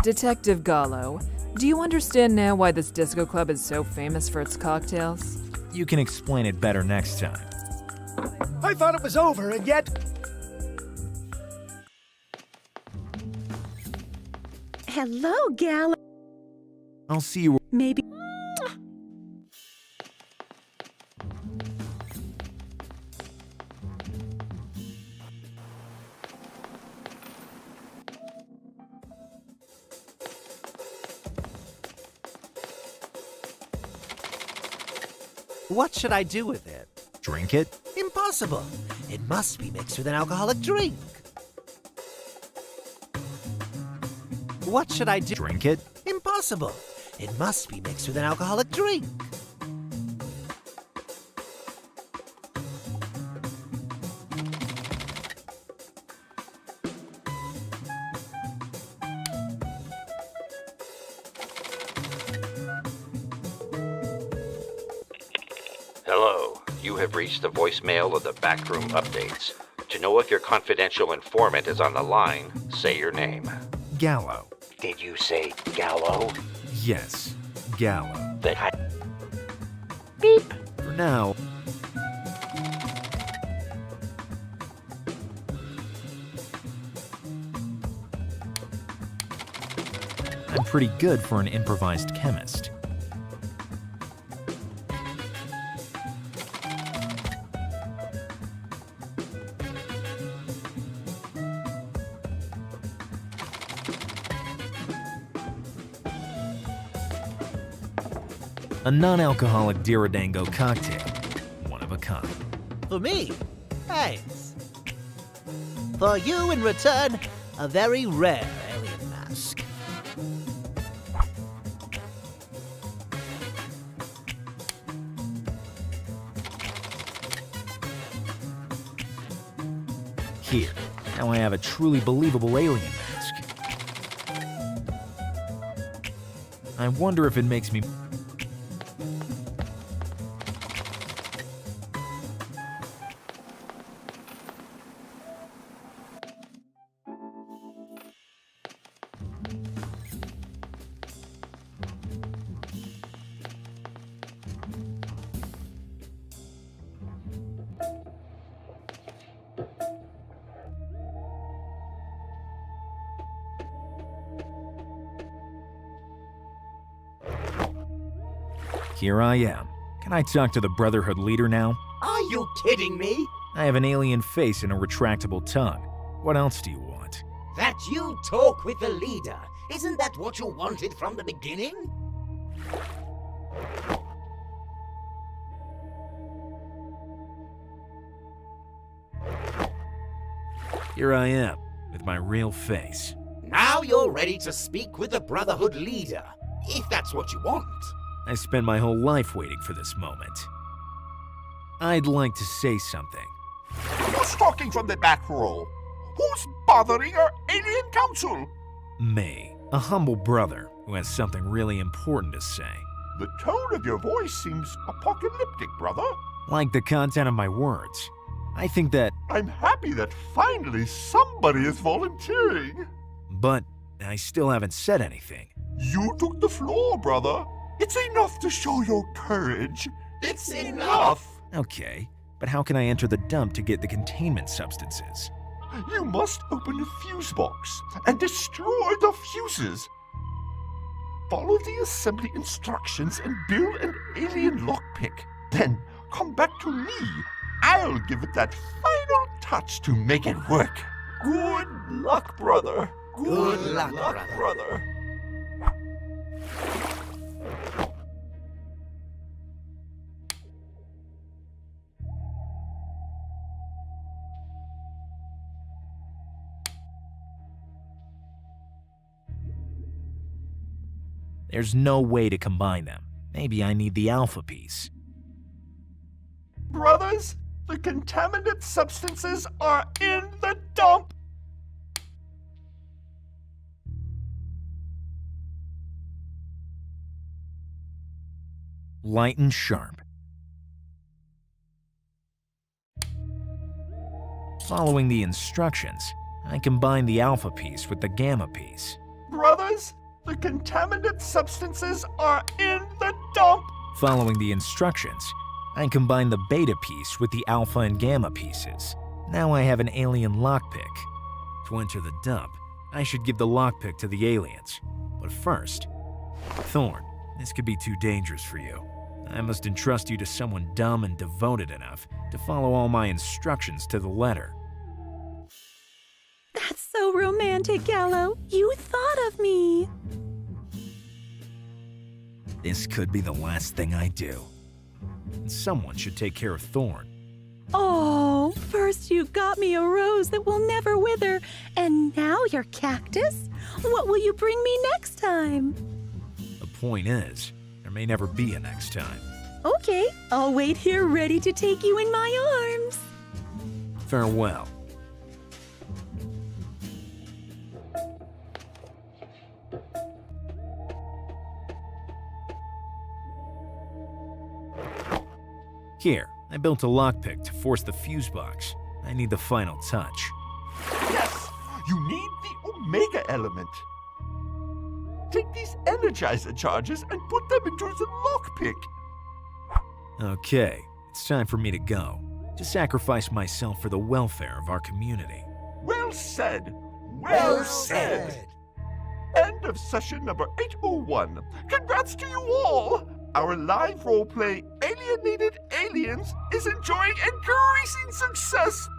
Detective Gallo, do you understand now why this disco club is so famous for its cocktails? You can explain it better next time. I thought it was over, and yet Hello, Gallo. I'll see you... Maybe. What should I do with it? Drink it? Impossible. It must be mixed with an alcoholic drink. What should I do? Drink it? Impossible. It must be mixed with an alcoholic drink. Hello, you have reached the voicemail of the Backroom Updates. To know if your confidential informant is on the line, say your name. Gallo. Did you say Gallo? Yes, Gallo. Then I... Beep. For now, I'm pretty good for an improvised chemist. A non-alcoholic Diridango cocktail. One of a kind. For me, thanks. For you, in return, a very rare alien mask. Here, now I have a truly believable alien mask. I wonder if it makes me... Here I am. Can I talk to the Brotherhood leader now? Are you kidding me? I have an alien face and a retractable tongue. What else do you want? That you talk with the leader. Isn't that what you wanted from the beginning? Here I am, with my real face. Now you're ready to speak with the Brotherhood leader, if that's what you want. I spent my whole life waiting for this moment. I'd like to say something. Who's talking from the back row? Who's bothering our alien council? Me, a humble brother who has something really important to say. The tone of your voice seems apocalyptic, brother. Like the content of my words. I think that... I'm happy that finally somebody is volunteering. But I still haven't said anything. You took the floor, brother. It's enough to show your courage. It's enough! Okay, but how can I enter the dump to get the containment substances? You must open the fuse box and destroy the fuses. Follow the assembly instructions and build an alien lockpick. Then come back to me. I'll give it that final touch to make it work. Good luck, brother. Good luck, brother. There's no way to combine them. Maybe I need the alpha piece. Brothers, the contaminated substances are in the dump. Light and sharp. Following the instructions, I combine the alpha piece with the gamma piece. Brothers, the contaminated substances are in the dump. Following the instructions, I combine the beta piece with the alpha and gamma pieces. Now I have an alien lockpick. To enter the dump, I should give the lockpick to the aliens. But first, Thorn, this could be too dangerous for you. I must entrust you to someone dumb and devoted enough to follow all my instructions to the letter. That's so romantic, Gallo. You thought of me. This could be the last thing I do. Someone should take care of Thorn. Oh, first you got me a rose that will never wither, and now your cactus? What will you bring me next time? The point is, there may never be a next time. Okay, I'll wait here ready to take you in my arms. Farewell. Here, I built a lockpick to force the fuse box. I need the final touch. Yes! You need the Omega element. Take these energizer charges and put them into the lockpick. Okay, it's time for me to go. To sacrifice myself for the welfare of our community. Well said. Well said. End of session number 801. Congrats to you all. Our live roleplay, Alienated Aliens, is enjoying increasing success.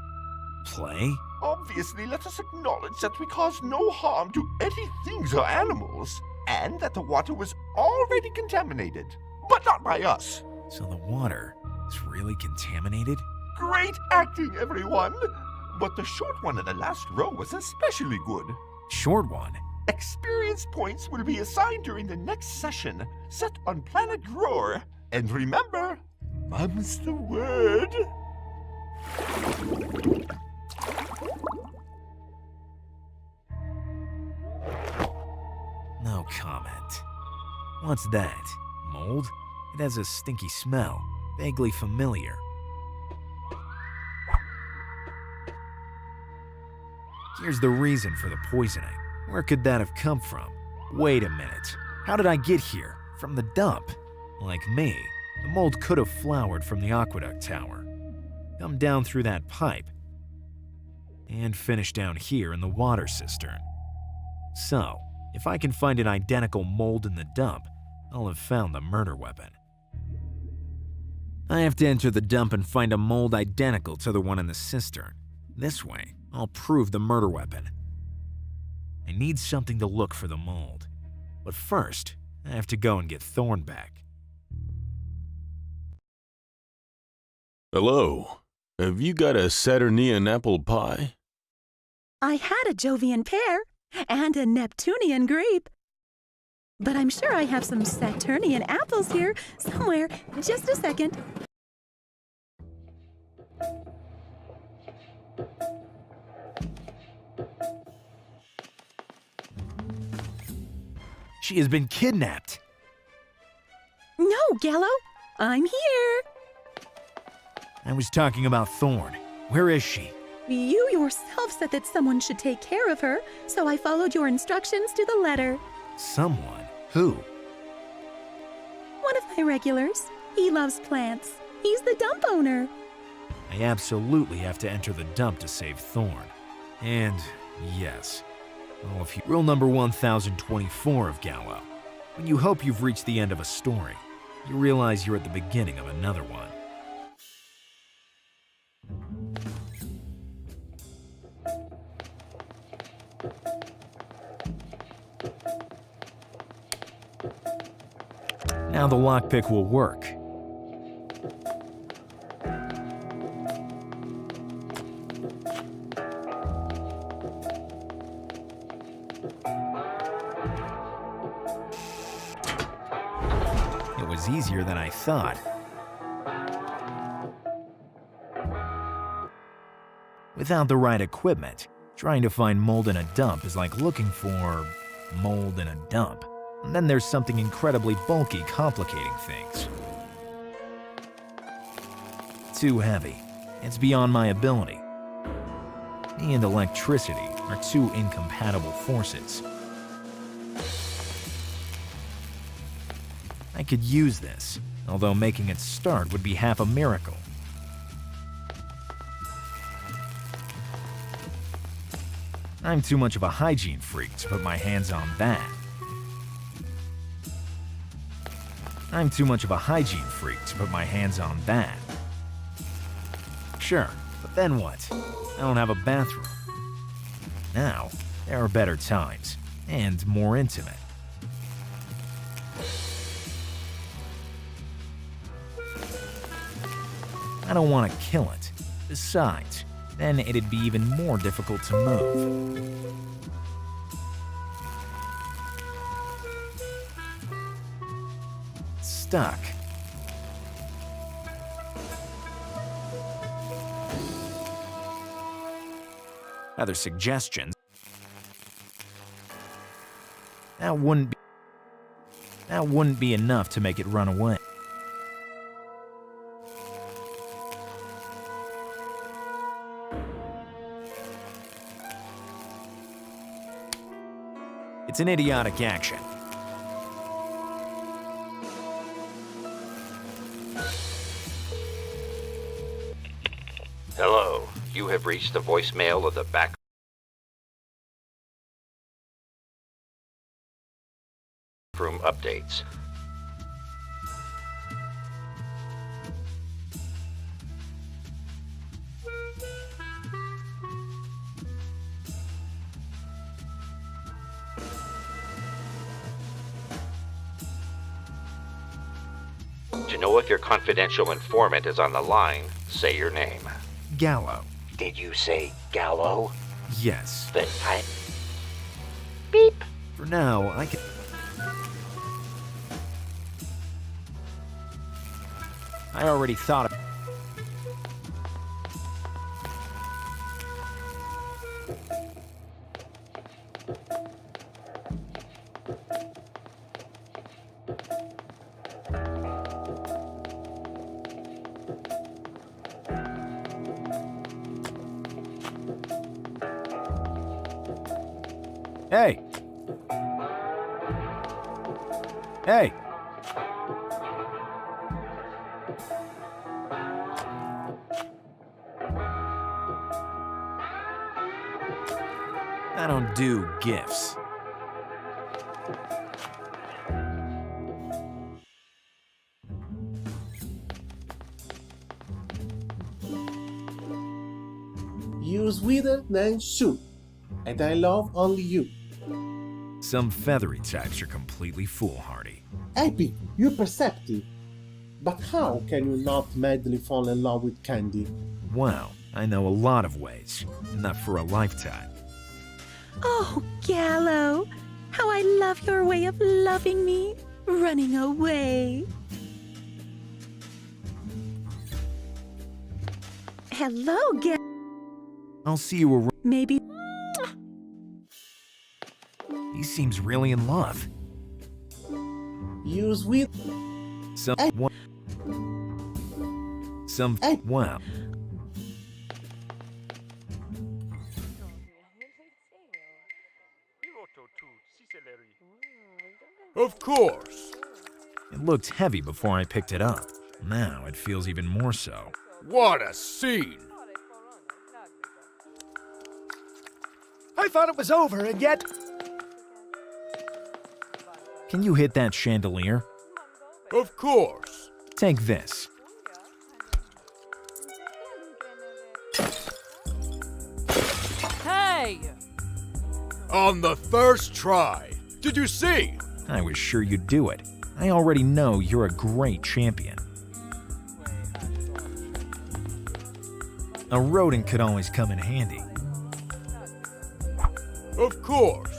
Play? Obviously, let us acknowledge that we caused no harm to any things or animals, and that the water was already contaminated, but not by us. So the water is really contaminated? Great acting, everyone! But the short one in the last row was especially good. Short one? Experience points will be assigned during the next session, set on Planet Roar. And remember, mum's the word. No comment. What's that? Mold? It has a stinky smell, vaguely familiar. Here's the reason for the poisoning. Where could that have come from? Wait a minute. How did I get here? From the dump? Like me, the mold could have flowered from the aqueduct tower, come down through that pipe, and finish down here in the water cistern. So, if I can find an identical mold in the dump, I'll have found the murder weapon. I have to enter the dump and find a mold identical to the one in the cistern. This way, I'll prove the murder weapon. I need something to look for the mold. But first, I have to go and get Thorn back. Hello. Have you got a Saturnian apple pie? I had a Jovian pear and a Neptunian grape. But I'm sure I have some Saturnian apples here somewhere. Just a second. She has been kidnapped. No, Gallo. I'm here. I was talking about Thorn. Where is she? You yourself said that someone should take care of her, so I followed your instructions to the letter. Someone? Who? One of my regulars. He loves plants. He's the dump owner. I absolutely have to enter the dump to save Thorn. And yes, all of you. Rule number 1024 of Gallo. When you hope you've reached the end of a story, you realize you're at the beginning of another one. Now the lockpick will work. It was easier than I thought. Without the right equipment, trying to find mold in a dump is like looking for mold in a dump. And then there's something incredibly bulky complicating things. Too heavy. It's beyond my ability. Me and electricity are two incompatible forces. I could use this, although making it start would be half a miracle. I'm too much of a hygiene freak to put my hands on that. I'm too much of a hygiene freak to put my hands on that. Sure, but then what? I don't have a bathroom. Now, there are better times, and more intimate. I don't want to kill it. Besides, then it'd be even more difficult to move. stuck. Other suggestions? That wouldn't be enough to make it run away. It's an idiotic action. Hello, you have reached the voicemail of the back room updates. To know if your confidential informant is on the line, say your name. Gallo. Did you say Gallo? Yes. Then Beep. For now, I can... I already thought of... Hey! Hey! I don't do gifts. You're sweeter than soup, and I love only you. Some feathery types are completely foolhardy. Epic, you're perceptive. But how can you not madly fall in love with candy? Well, I know a lot of ways, enough for a lifetime. Oh, Gallo, how I love your way of loving me, running away. Hello, Gallo. I'll see you around. Maybe. He seems really in love. You're sweet. Wow. Of course. It looked heavy before I picked it up. Now it feels even more so. What a scene! I thought it was over, and yet... Can you hit that chandelier? Of course. Take this. Hey! On the first try. Did you see? I was sure you'd do it. I already know you're a great champion. A rodent could always come in handy. Of course.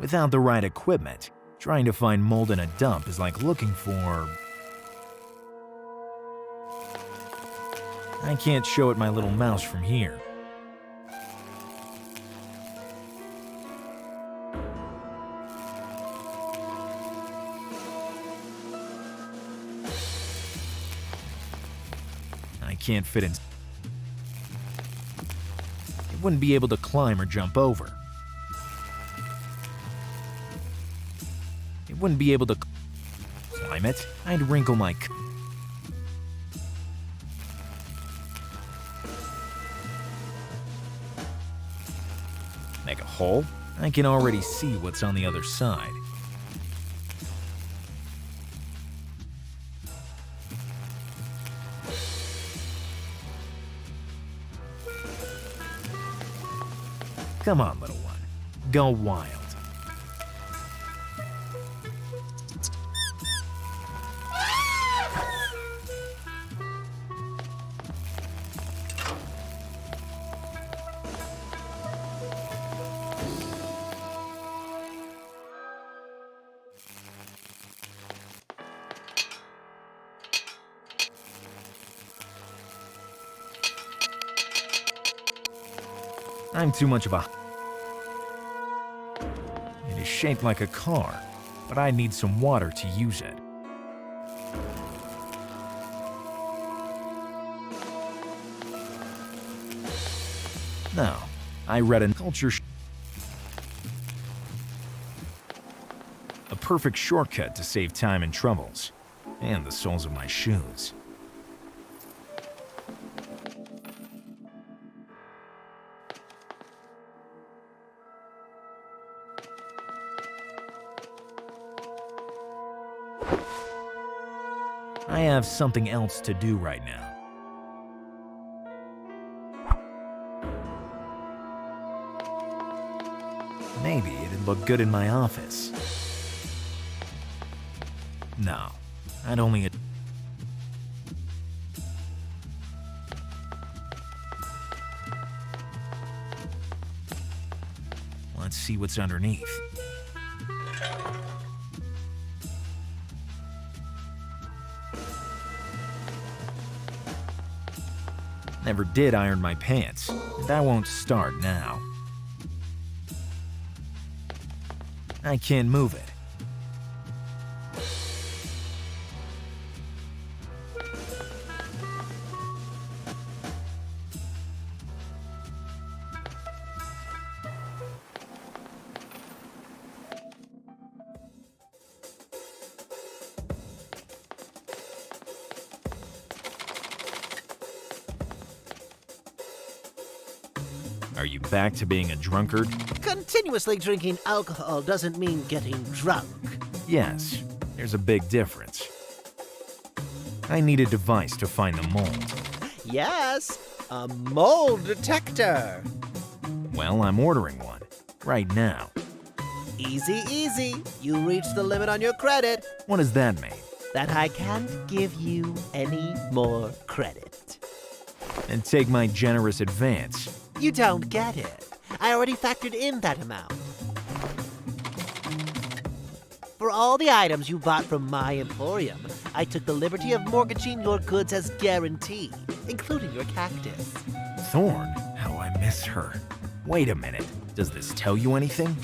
Without the right equipment, trying to find mold in a dump is like looking for... I can't show it my little mouse from here. I can't fit in. It wouldn't be able to climb or jump over. It wouldn't be able to climb it. I'd wrinkle my... Make a hole? I can already see what's on the other side. Come on, little one. Go wild. I'm too much of a... It is shaped like a car, but I need some water to use it. No, I read a culture... A perfect shortcut to save time and troubles, and the soles of my shoes. I have something else to do right now. Maybe it'd look good in my office. No, I'd only... Let's see what's underneath. Never did iron my pants, and I won't start now. I can't move it. Are you back to being a drunkard? Continuously drinking alcohol doesn't mean getting drunk. Yes, there's a big difference. I need a device to find the mold. Yes, a mold detector. Well, I'm ordering one, right now. Easy, easy. You reached the limit on your credit. What does that mean? That I can't give you any more credit. And take my generous advance. You don't get it. I already factored in that amount. For all the items you bought from my emporium, I took the liberty of mortgaging your goods as guaranteed, including your cactus. Thorn? How I miss her. Wait a minute. Does this tell you anything?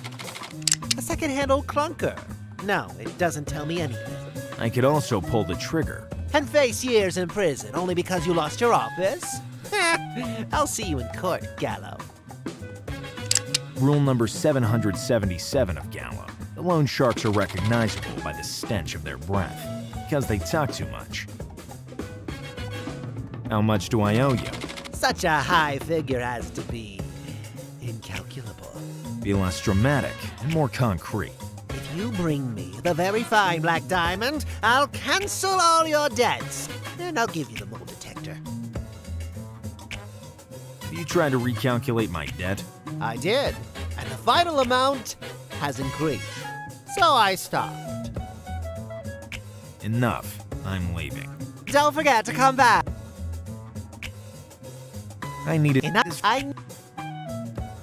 A second-hand old clunker. No, it doesn't tell me anything. I could also pull the trigger. And face years in prison only because you lost your office? I'll see you in court, Gallo. Rule number 777 of Gallo. The loan sharks are recognizable by the stench of their breath, because they talk too much. How much do I owe you? Such a high figure as to be incalculable. Be less dramatic and more concrete. If you bring me the very fine black diamond, I'll cancel all your debts, and I'll give you the mold detector. You tried to recalculate my debt? I did, and the final amount has increased. So I stopped. Enough. I'm leaving. Don't forget to come back. I needed this.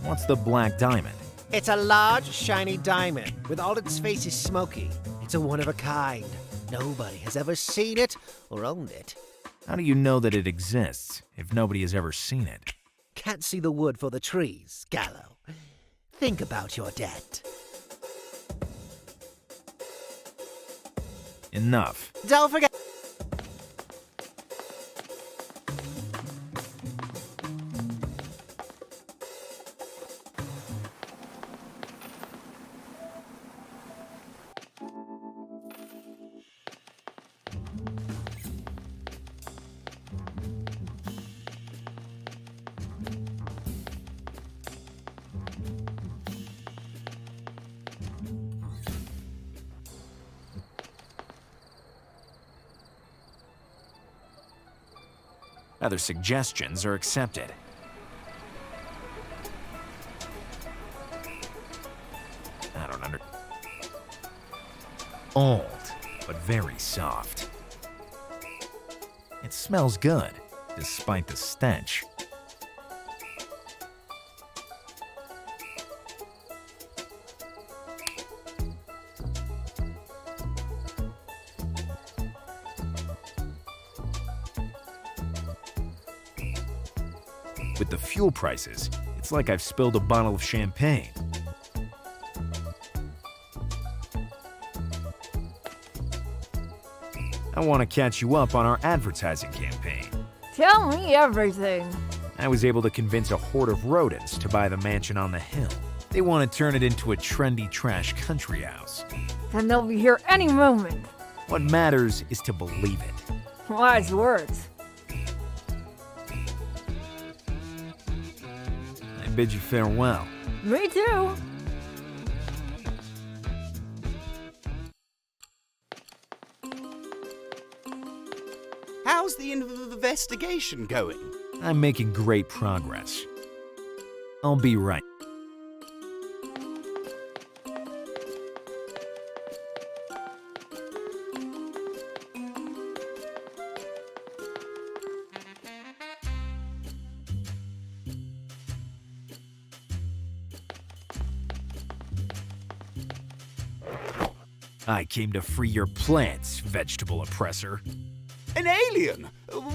What's the black diamond? It's a large, shiny diamond with all its faces smoky. It's a one of a kind. Nobody has ever seen it or owned it. How do you know that it exists if nobody has ever seen it? Can't see the wood for the trees, Gallo. Think about your debt. Enough. Don't forget. Other suggestions are accepted. under. Old, but very soft. It smells good, despite the stench. With the fuel prices, it's like I've spilled a bottle of champagne. I want to catch you up on our advertising campaign. Tell me everything. I was able to convince a horde of rodents to buy the mansion on the hill. They want to turn it into a trendy trash country house. Then they'll be here any moment. What matters is to believe it. Wise words. I bid you farewell. Me too. How's the investigation going? I'm making great progress. I'll be right. I came to free your plants, vegetable oppressor. An alien?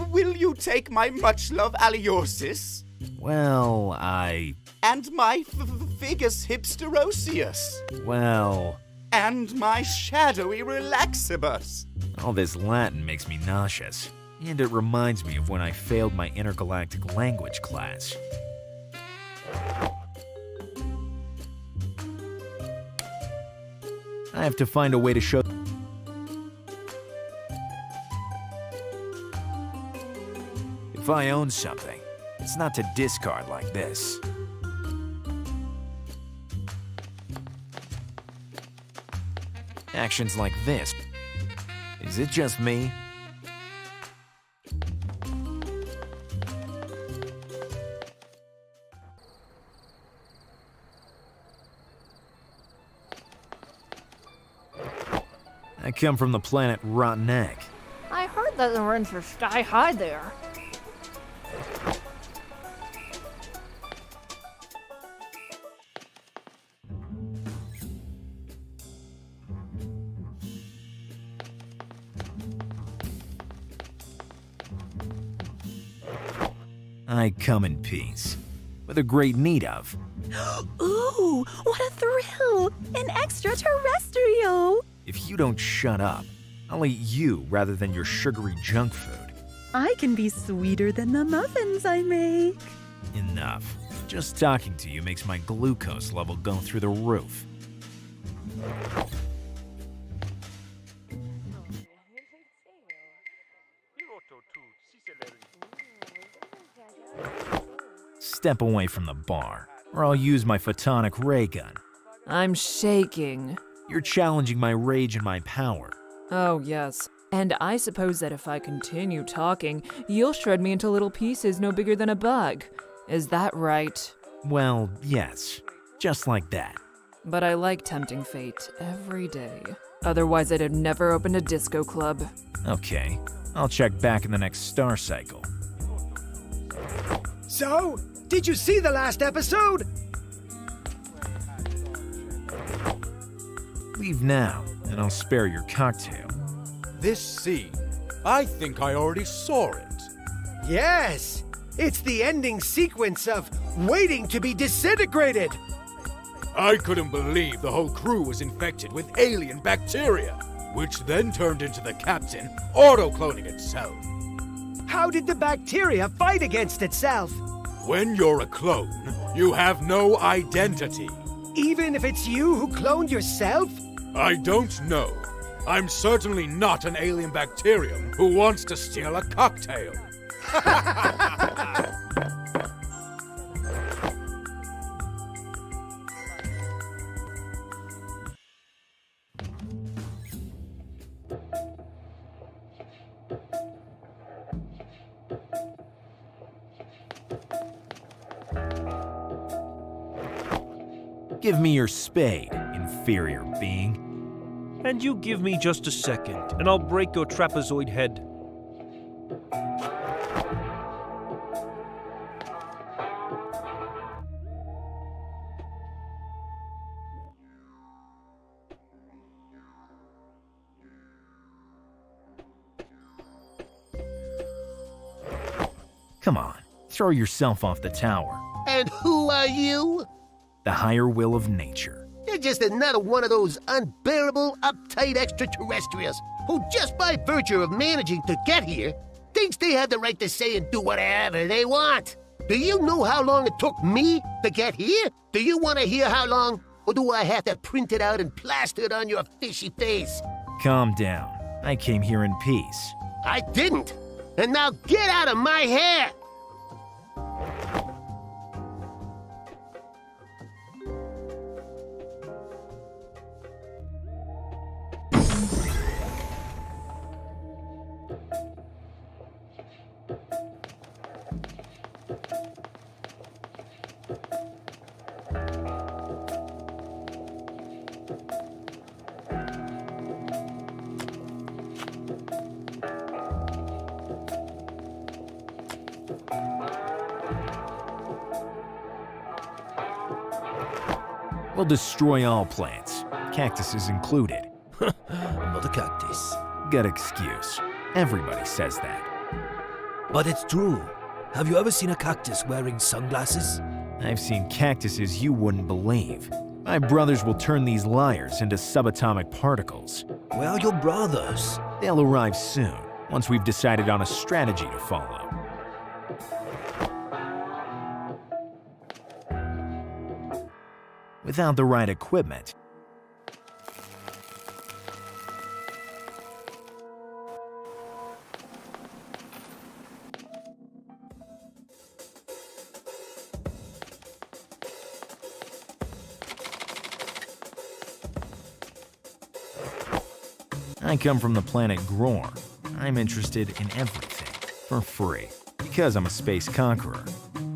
Will you take my much-loved Aliosis? Well, And my Figus hipsterosius? Well... And my shadowy Relaxibus? All this Latin makes me nauseous, and it reminds me of when I failed my intergalactic language class. I have to find a way to show... If I own something, it's not to discard like this. Actions like this. Is it just me? I come from the planet Rotten Egg. I heard that the rents are sky high there. I come in peace, with a great need of. Ooh, what a thrill! An extraterrestrial! If you don't shut up, I'll eat you rather than your sugary junk food. I can be sweeter than the muffins I make. Enough. Just talking to you makes my glucose level go through the roof. Step away from the bar, or I'll use my photonic ray gun. I'm shaking. You're challenging my rage and my power. Oh, yes. And I suppose that if I continue talking, you'll shred me into little pieces no bigger than a bug. Is that right? Well, yes. Just like that. But I like tempting fate every day. Otherwise, I'd have never opened a disco club. Okay. I'll check back in the next star cycle. So, did you see the last episode? Leave now, and I'll spare your cocktail. This scene, I think I already saw it. Yes! It's the ending sequence of Waiting to be Disintegrated! I couldn't believe the whole crew was infected with alien bacteria, which then turned into the captain auto-cloning itself. How did the bacteria fight against itself? When you're a clone, you have no identity. Even if it's you who cloned yourself? I don't know. I'm certainly not an alien bacterium who wants to steal a cocktail. Give me your spade. inferior being. And you give me just a second, and I'll break your trapezoid head. Come on, throw yourself off the tower. And who are you? The higher will of nature. You're just another one of those unbearable, uptight extraterrestrials who, just by virtue of managing to get here, thinks they have the right to say and do whatever they want. Do you know how long it took me to get here? Do you want to hear how long? Or do I have to print it out and plaster it on your fishy face? Calm down. I came here in peace. I didn't. And now get out of my hair! We'll destroy all plants, cactuses included. I'm not a cactus. Good excuse. Everybody says that. But it's true. Have you ever seen a cactus wearing sunglasses? I've seen cactuses you wouldn't believe. My brothers will turn these liars into subatomic particles. Where are your brothers? They'll arrive soon, once we've decided on a strategy to follow. Without the right equipment, I come from the planet Gror. I'm interested in everything, for free, because I'm a space conqueror.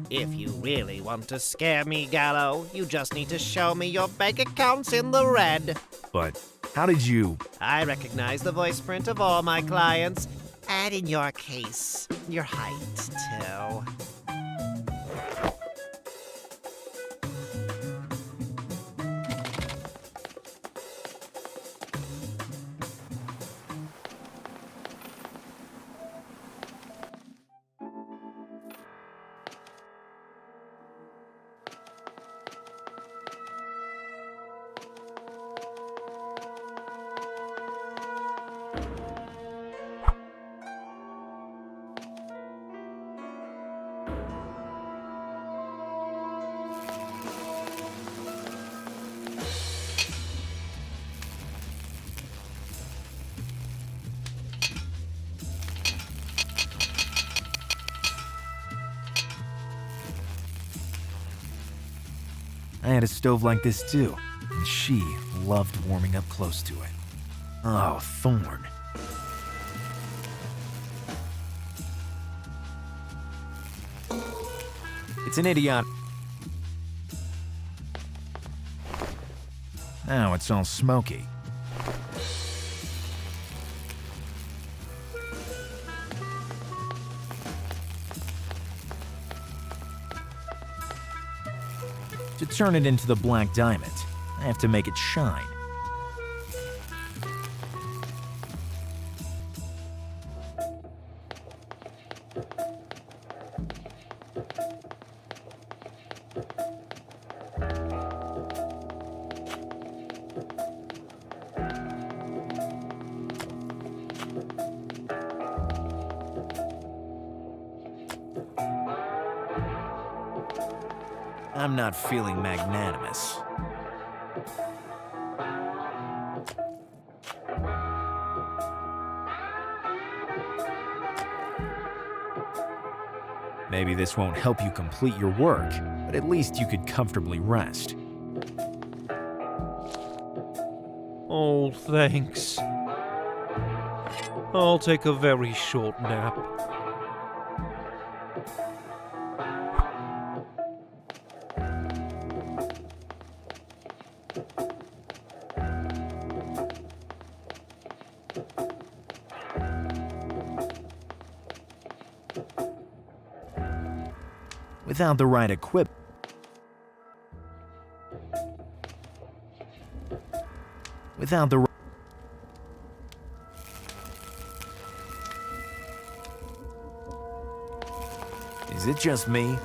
If you really want to scare me, Gallo, you just need to show me your bank accounts in the red. But how did you... I recognize the voice print of all my clients, and in your case, your height, too. I had a stove like this too, and she loved warming up close to it. Oh, Thorn. It's an idiot. Now it's all smoky. To turn it into the black diamond, I have to make it shine. I'm not feeling magnanimous. Maybe this won't help you complete your work, but at least you could comfortably rest. Oh, thanks. I'll take a very short nap. Without the right equipment, without the Is it just me?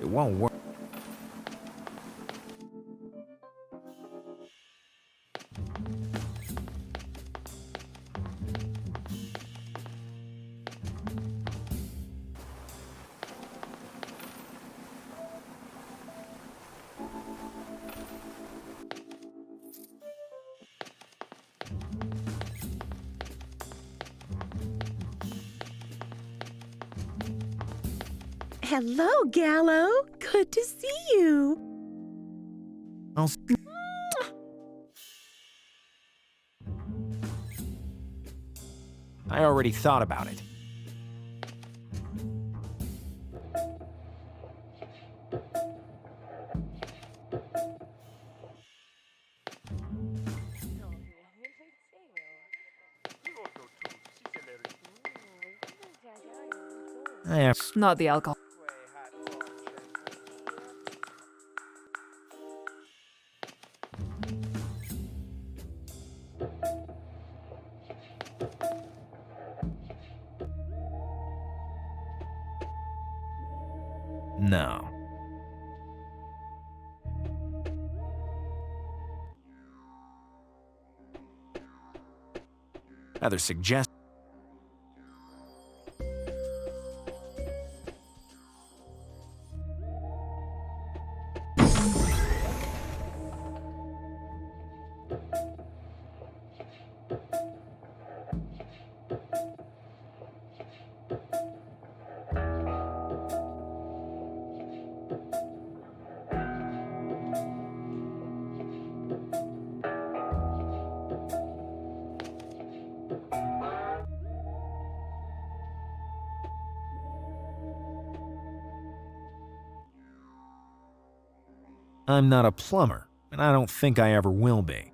It won't work. Hello, Gallo. Good to see you. I already thought about it. I have Not the alcohol. No. Rather suggest. I'm not a plumber, and I don't think I ever will be.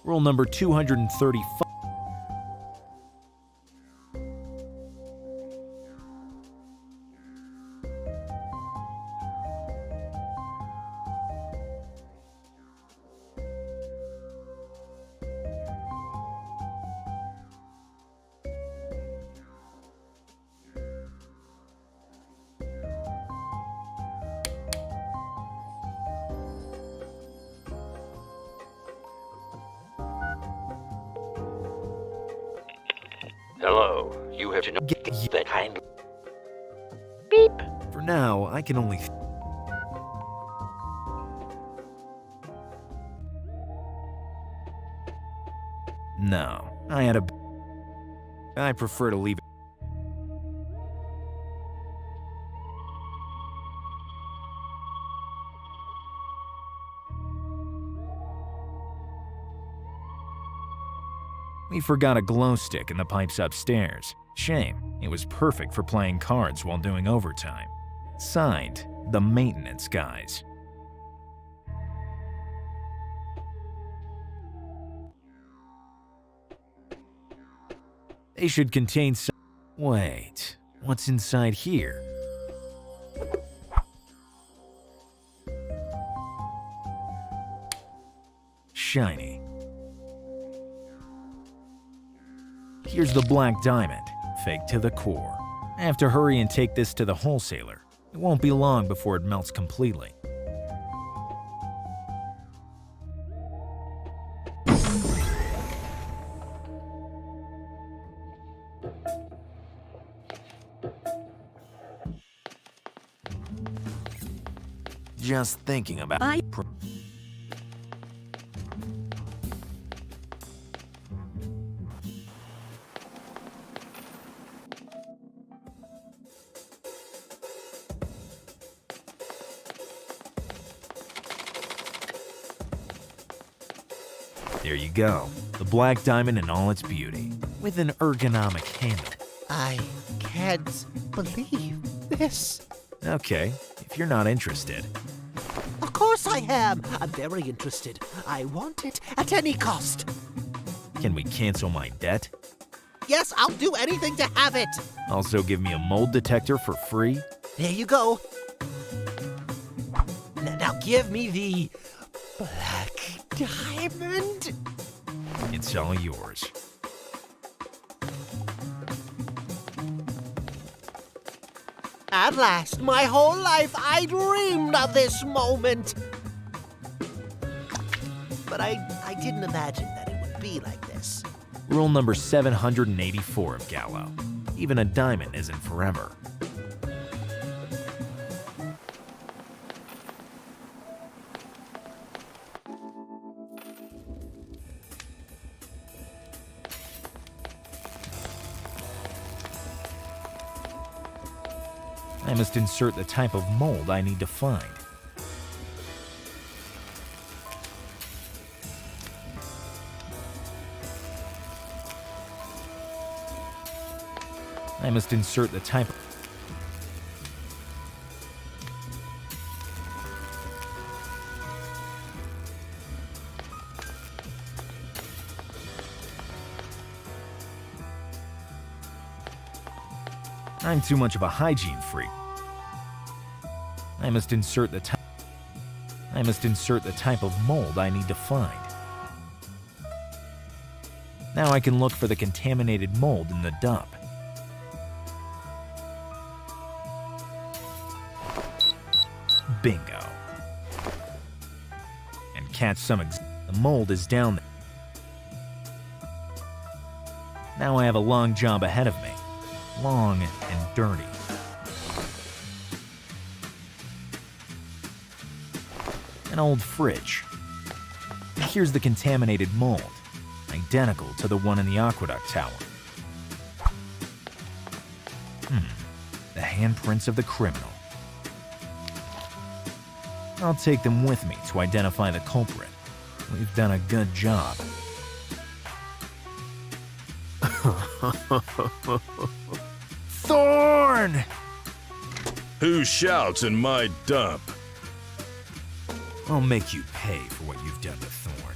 Rule number 235. Hello, you have to know that kind. Beep. For now, I can only. No, I had a. I prefer to leave it. We forgot a glow stick in the pipes upstairs. Shame, it was perfect for playing cards while doing overtime. Signed, the maintenance guys. They should contain some. Wait, what's inside here? Shiny. Here's the black diamond, fake to the core. I have to hurry and take this to the wholesaler. It won't be long before it melts completely. Just thinking about There you go. The black diamond in all its beauty, with an ergonomic handle. I can't believe this. Okay, if you're not interested. Of course I am. I'm very interested. I want it at any cost. Can we cancel my debt? Yes, I'll do anything to have it. Also give me a mold detector for free? There you go. Now give me the black diamond. It's all yours. At last, my whole life I dreamed of this moment. But I didn't imagine that it would be like this. Rule number 784 of Gallo. Even a diamond isn't forever. I must insert the type of mold I need to find. I must insert the type. I'm too much of a hygiene freak. I must insert the type of mold I need to find. Now I can look for the contaminated mold in the dump. Bingo. And catch some the mold is down there. Now I have a long job ahead of me. Long and dirty. An old fridge. Here's the contaminated mold, identical to the one in the aqueduct tower. The handprints of the criminal. I'll take them with me to identify the culprit. We've done a good job. Thorn! Who shouts in my dump? I'll make you pay for what you've done to Thorn,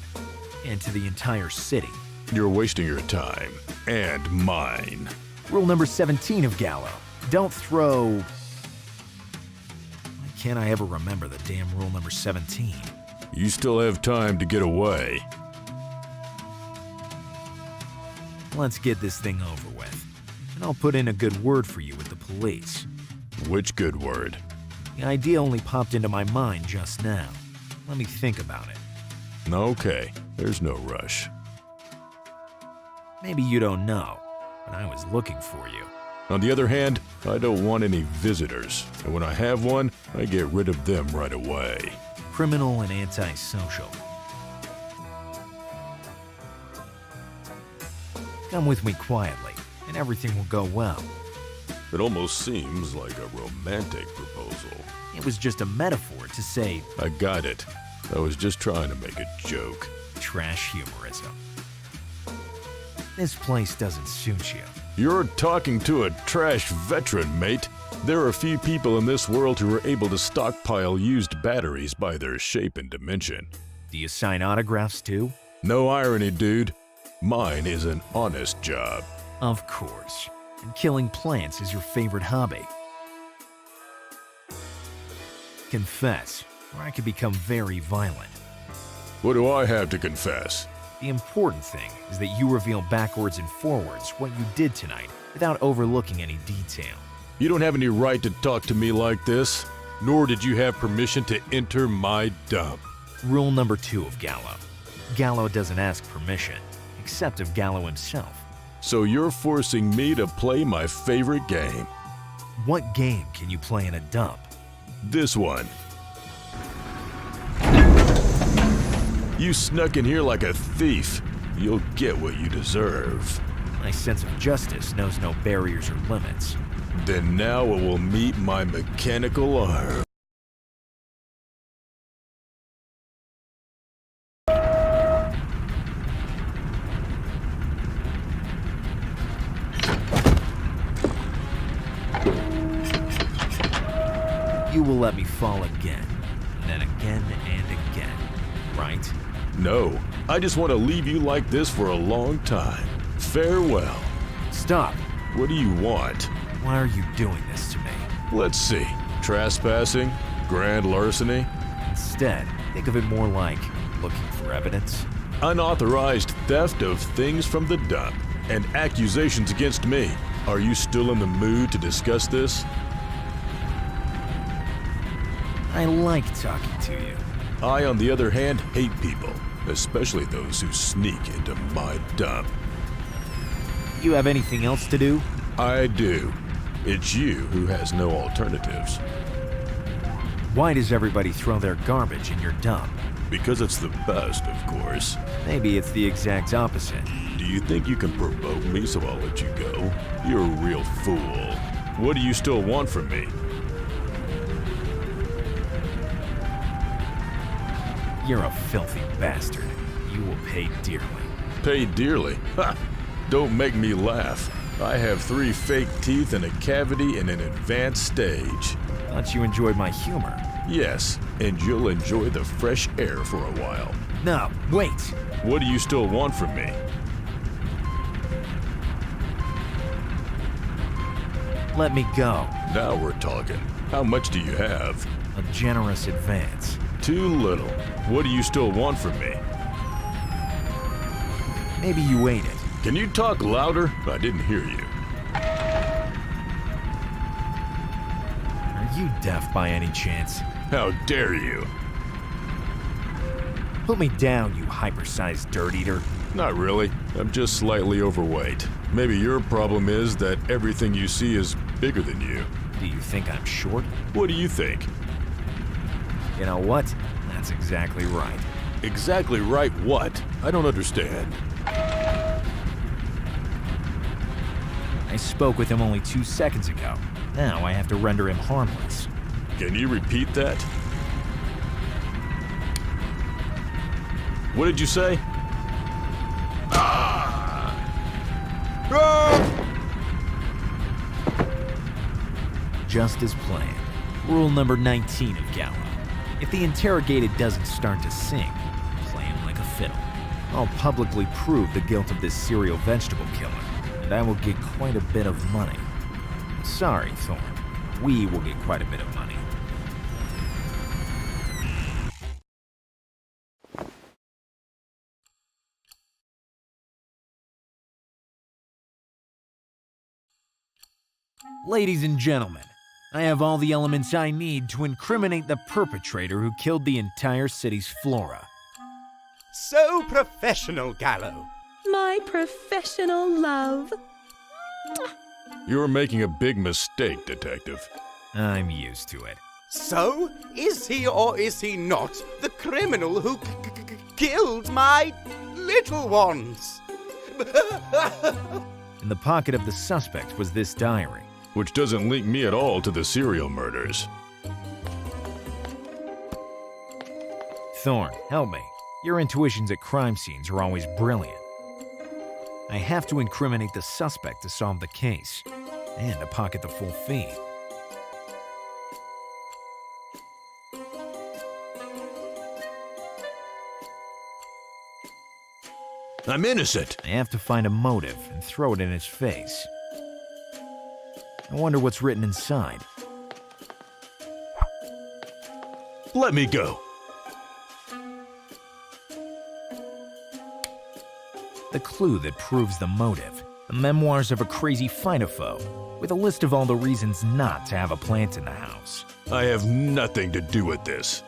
and to the entire city. You're wasting your time, and mine. Rule number 17 of Gallo. Don't throw... Why can't I ever remember the damn rule number 17? You still have time to get away. Let's get this thing over with, and I'll put in a good word for you with the police. Which good word? The idea only popped into my mind just now. Let me think about it. Okay, there's no rush. Maybe you don't know, but I was looking for you. On the other hand, I don't want any visitors, and when I have one, I get rid of them right away. Criminal and antisocial. Come with me quietly, and everything will go well. It almost seems like a romantic proposal. It was just a metaphor to say... I got it. I was just trying to make a joke. Trash humorism. This place doesn't suit you. You're talking to a trash veteran, mate. There are a few people in this world who are able to stockpile used batteries by their shape and dimension. Do you sign autographs too? No irony, dude. Mine is an honest job. Of course. And killing plants is your favorite hobby. Confess, or I could become very violent. What do I have to confess? The important thing is that you reveal backwards and forwards what you did tonight without overlooking any detail. You don't have any right to talk to me like this, nor did you have permission to enter my dump. Rule number 2 of Gallo. Gallo doesn't ask permission, except of Gallo himself. So you're forcing me to play my favorite game. What game can you play in a dump? This one. You snuck in here like a thief. You'll get what you deserve. My sense of justice knows no barriers or limits. Then now it will meet my mechanical arm. will let me fall again, and then again and again, right? No, I just want to leave you like this for a long time. Farewell. Stop. What do you want? Why are you doing this to me? Let's see. Trespassing? Grand larceny? Instead, think of it more like looking for evidence. Unauthorized theft of things from the dump and accusations against me. Are you still in the mood to discuss this? I like talking to you. I, on the other hand, hate people, especially those who sneak into my dump. You have anything else to do? I do. It's you who has no alternatives. Why does everybody throw their garbage in your dump? Because it's the best, of course. Maybe it's the exact opposite. Do you think you can provoke me so I'll let you go? You're a real fool. What do you still want from me? You're a filthy bastard. You will pay dearly. Pay dearly? Ha! Don't make me laugh. I have 3 fake teeth and a cavity in an advanced stage. Thought you enjoyed my humor. Yes, and you'll enjoy the fresh air for a while. No, wait. What do you still want from me? Let me go. Now we're talking. How much do you have? A generous advance. Too little. What do you still want from me? Maybe you ate it. Can you talk louder? I didn't hear you. Are you deaf by any chance? How dare you? Put me down, you hypersized dirt eater. Not really. I'm just slightly overweight. Maybe your problem is that everything you see is bigger than you. Do you think I'm short? What do you think? You know what? That's exactly right. Exactly right what? I don't understand. I spoke with him only 2 seconds ago. Now I have to render him harmless. Can you repeat that? What did you say? Just as planned. Rule number 19 of Gallo. If the interrogated doesn't start to sing, play him like a fiddle. I'll publicly prove the guilt of this serial vegetable killer, and I will get quite a bit of money. Sorry, Thorn. We will get quite a bit of money. Ladies and gentlemen, I have all the elements I need to incriminate the perpetrator who killed the entire city's flora. So professional, Gallo. My professional love. You're making a big mistake, Detective. I'm used to it. So, is he or is he not the criminal who killed my little ones? In the pocket of the suspect was this diary. Which doesn't link me at all to the serial murders. Thorn, help me. Your intuitions at crime scenes are always brilliant. I have to incriminate the suspect to solve the case, and to pocket the full fee. I'm innocent. I have to find a motive and throw it in his face. I wonder what's written inside. Let me go. The clue that proves the motive. The memoirs of a crazy phytophobe, with a list of all the reasons not to have a plant in the house. I have nothing to do with this.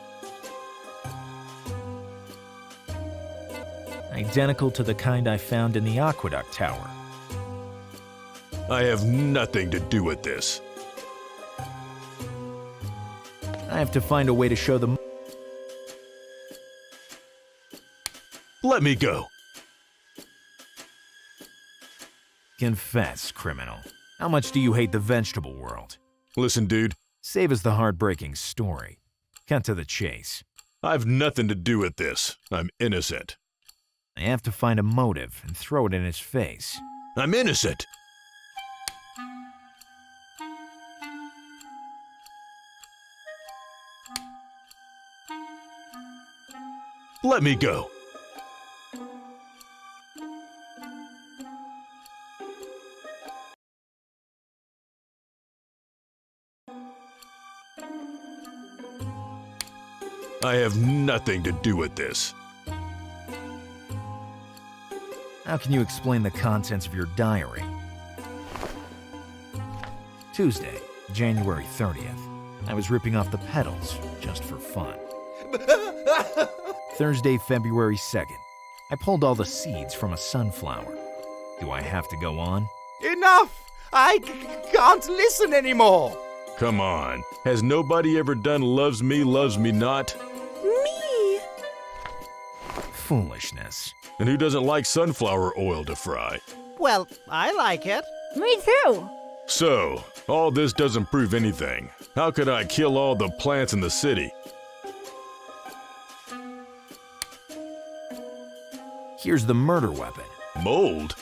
Identical to the kind I found in the aqueduct tower. I have nothing to do with this. I have to find a way to show them. Let me go. Confess, criminal. How much do you hate the vegetable world? Listen, dude. Save us the heartbreaking story. Cut to the chase. I've nothing to do with this. I'm innocent. I have to find a motive and throw it in his face. I'm innocent. Let me go. I have nothing to do with this. How can you explain the contents of your diary? Tuesday, January 30th. I was ripping off the petals just for fun. Thursday, February 2nd. I pulled all the seeds from a sunflower. Do I have to go on? Enough! I can't listen anymore! Come on. Has nobody ever done loves me not? Me! Foolishness. And who doesn't like sunflower oil to fry? Well, I like it. Me too. So, all this doesn't prove anything. How could I kill all the plants in the city? Here's the murder weapon. Mold?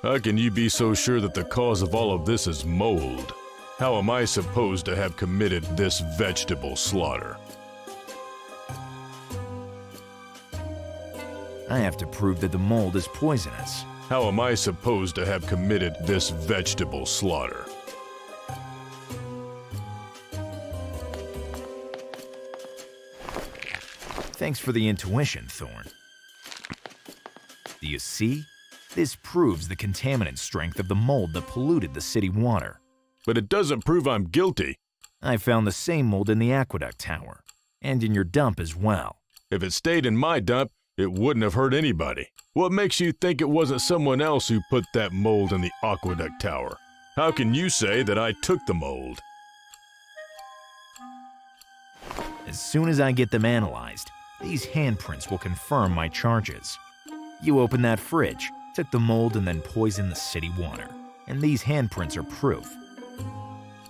How can you be so sure that the cause of all of this is mold? How am I supposed to have committed this vegetable slaughter? I have to prove that the mold is poisonous. How am I supposed to have committed this vegetable slaughter? Thanks for the intuition, Thorn. Do you see? This proves the contaminant strength of the mold that polluted the city water. But it doesn't prove I'm guilty. I found the same mold in the aqueduct tower, and in your dump as well. If it stayed in my dump, it wouldn't have hurt anybody. What makes you think it wasn't someone else who put that mold in the aqueduct tower? How can you say that I took the mold? As soon as I get them analyzed, these handprints will confirm my charges. You opened that fridge, took the mold, and then poisoned the city water. And these handprints are proof.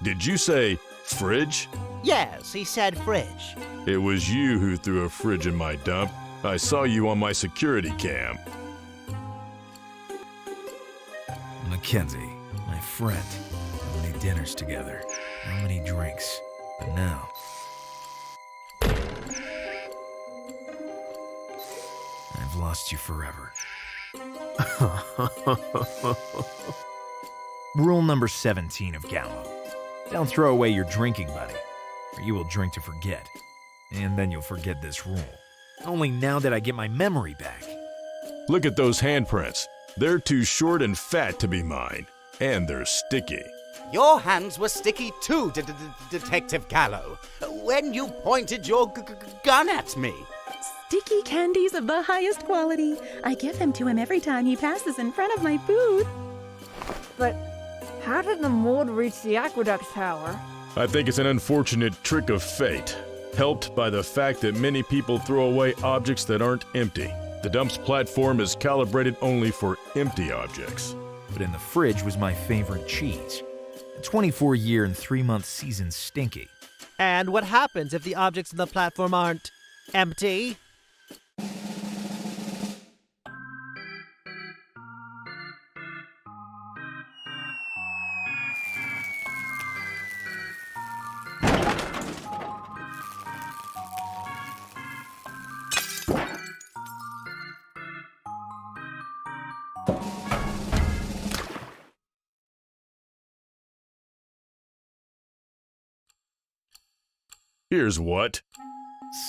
Did you say fridge? Yes, he said fridge. It was you who threw a fridge in my dump. I saw you on my security cam. Mackenzie, my friend. How many dinners together? How many drinks? But now... I've lost you forever. Rule number 17 of Gallo. Don't throw away your drinking buddy, or you will drink to forget. And then you'll forget this rule. Only now that I get my memory back. Look at those handprints. They're too short and fat to be mine. And they're sticky. Your hands were sticky too, Detective Gallo, when you pointed your gun at me. Sticky candies of the highest quality. I give them to him every time he passes in front of my booth. But how did the mold reach the aqueduct tower? I think it's an unfortunate trick of fate, helped by the fact that many people throw away objects that aren't empty. The dump's platform is calibrated only for empty objects. But in the fridge was my favorite cheese. A 24-year and 3-month seasoned Stinky. And what happens if the objects on the platform aren't empty? Here's what.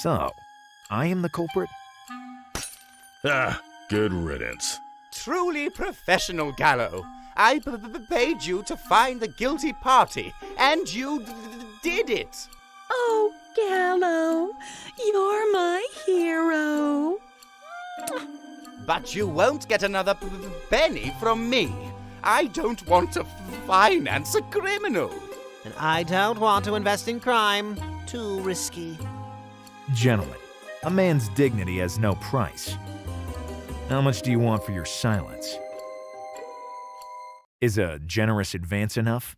So, I am the culprit? Ah, good riddance. Truly professional, Gallo. I paid you to find the guilty party, and you did it. Oh, Gallo, you're my hero. But you won't get another penny from me. I don't want to finance a criminal. And I don't want to invest in crime. Too risky. Gentlemen, a man's dignity has no price. How much do you want for your silence? Is a generous advance enough?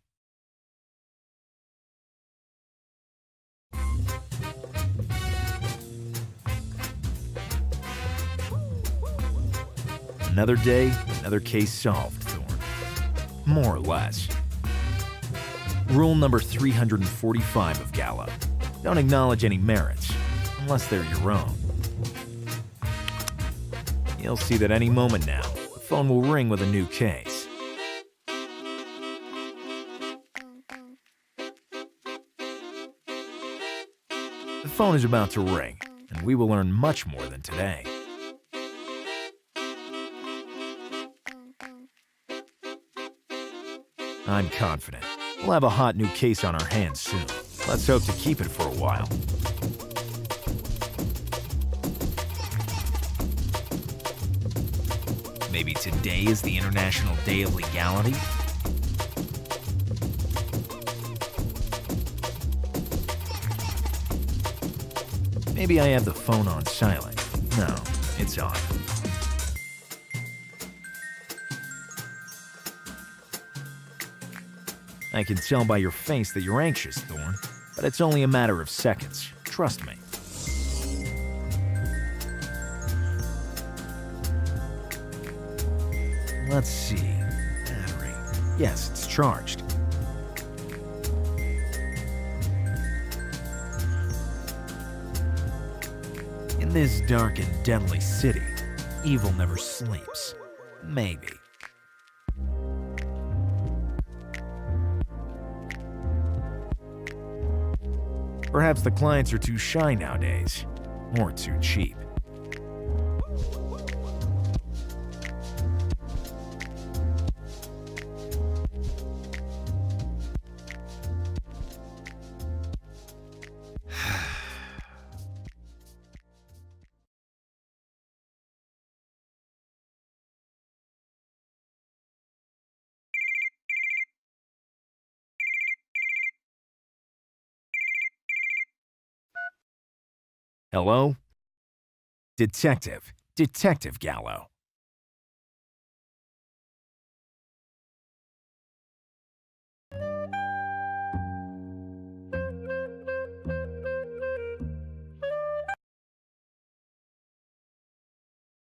Another day, another case solved, Thorn. More or less. Rule number 345 of Gallo. Don't acknowledge any merits, unless they're your own. You'll see that any moment now, the phone will ring with a new case. The phone is about to ring, and we will learn much more than today. I'm confident we'll have a hot new case on our hands soon. Let's hope to keep it for a while. Maybe today is the International Day of Legality? Maybe I have the phone on silent. No, it's on. I can tell by your face that you're anxious, Thorn, but it's only a matter of seconds. Trust me. Let's see. Battery. Yes, it's charged. In this dark and deadly city, evil never sleeps. Maybe. Perhaps the clients are too shy nowadays, or too cheap. Hello? Detective Gallo.